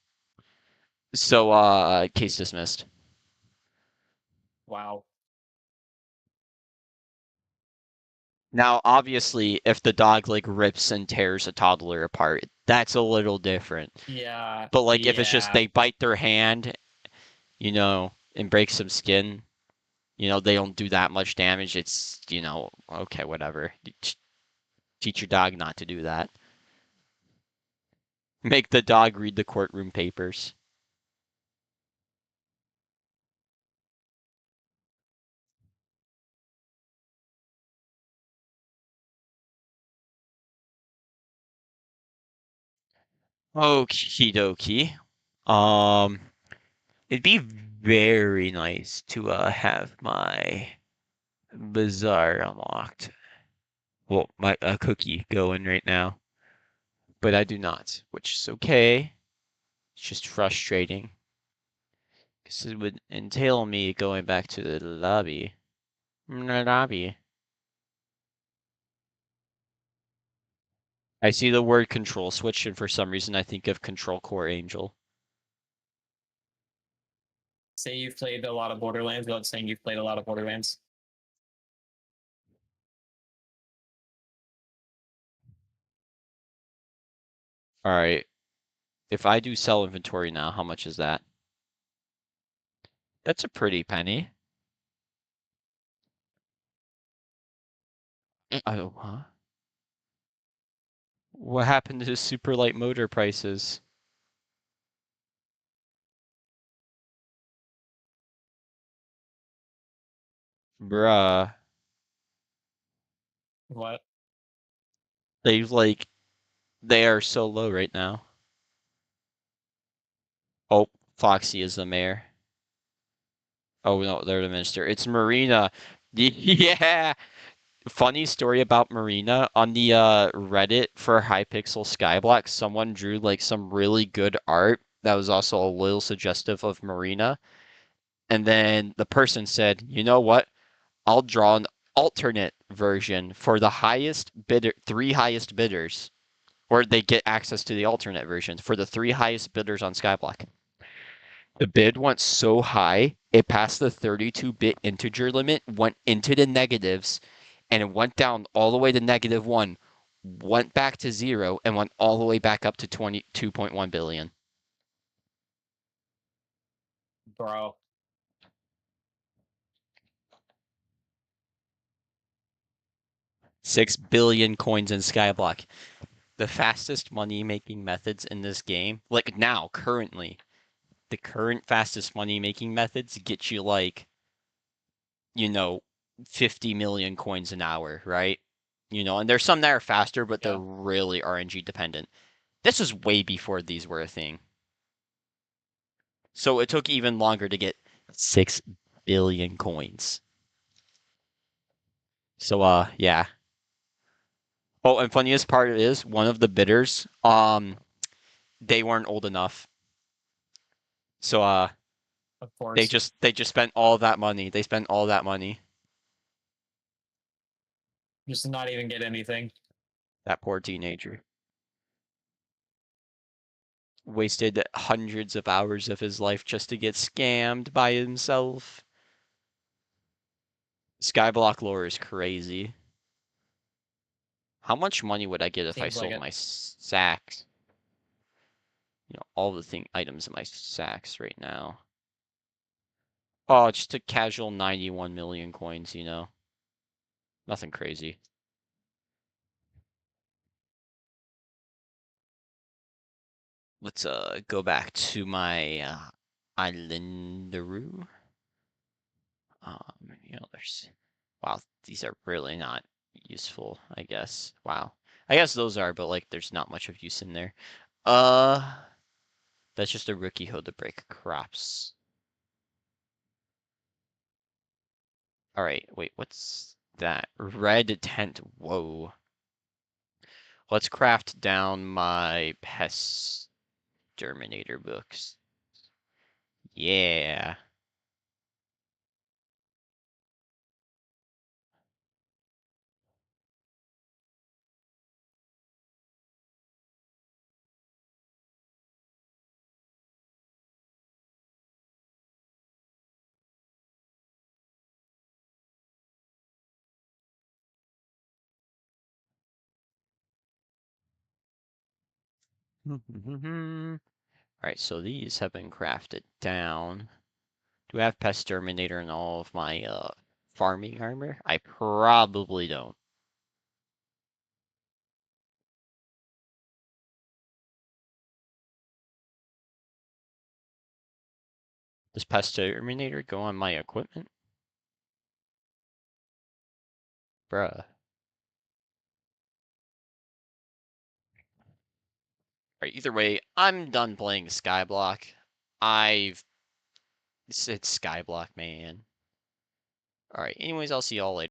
So case dismissed. Wow. Now, obviously, if the dog like rips and tears a toddler apart, that's a little different. Yeah. But like if it's just Yeah. they bite their hand, and break some skin, they don't do that much damage. It's, okay, whatever. Teach your dog not to do that. Make the dog read the courtroom papers. Okie dokie. It'd be very nice to have my bazaar unlocked. Well, my cookie going right now, but I do not, which is okay. It's just frustrating because it would entail me going back to the lobby. Lobby. I see the word control switch, and for some reason I think of Control Core Angel. Say you've played a lot of Borderlands without saying you've played a lot of Borderlands. All right. If I do sell inventory now, how much is that? That's a pretty penny. Oh, huh? What happened to super light motor prices? Bruh. What? They are so low right now. Oh, Foxy is the mayor. Oh, no, they're the minister. It's Marina. Yeah. Funny story about Marina. On the Reddit for hypixel skyblock, someone drew like some really good art that was also a little suggestive of Marina. And then the person said, you know what? I'll draw an alternate version for the highest bidder, three highest bidders, or they get access to the alternate version for the three highest bidders on Skyblock. The bid went so high, it passed the 32-bit integer limit, went into the negatives, and it went down all the way to -1 went back to 0, and went all the way back up to 22.1 billion. Bro. $6 billion coins in skyblock. The fastest money-making methods in this game, like now, currently, the current fastest money-making methods get you like, 50 million coins an hour, right? And there's some that are faster, but they're really RNG dependent. This was way before these were a thing. So it took even longer to get 6 billion coins. So, yeah. Oh, and funniest part is one of the bidders, they weren't old enough. So, Of they course. just spent all that money. They spent all that money. Just to not even get anything. That poor teenager. Wasted hundreds of hours of his life just to get scammed by himself. Skyblock lore is crazy. How much money would I get if I Seems like sold it. my sacks? All the items in my sacks right now. Oh, just a casual 91 million coins, Nothing crazy. Let's go back to my islandaroo. Wow, these are really not useful, I guess. Wow. I guess those are, but like there's not much of use in there. That's just a rookie hoe to break crops. Alright, wait, what's that? Red tent, whoa. Let's craft down my pest exterminator books. Yeah. Alright, so these have been crafted down. Do I have pest terminator in all of my farming armor? I probably don't. Does pest terminator go on my equipment? Bruh. Alright, either way, I'm done playing Skyblock. It's Skyblock, man. Alright, anyways, I'll see y'all later.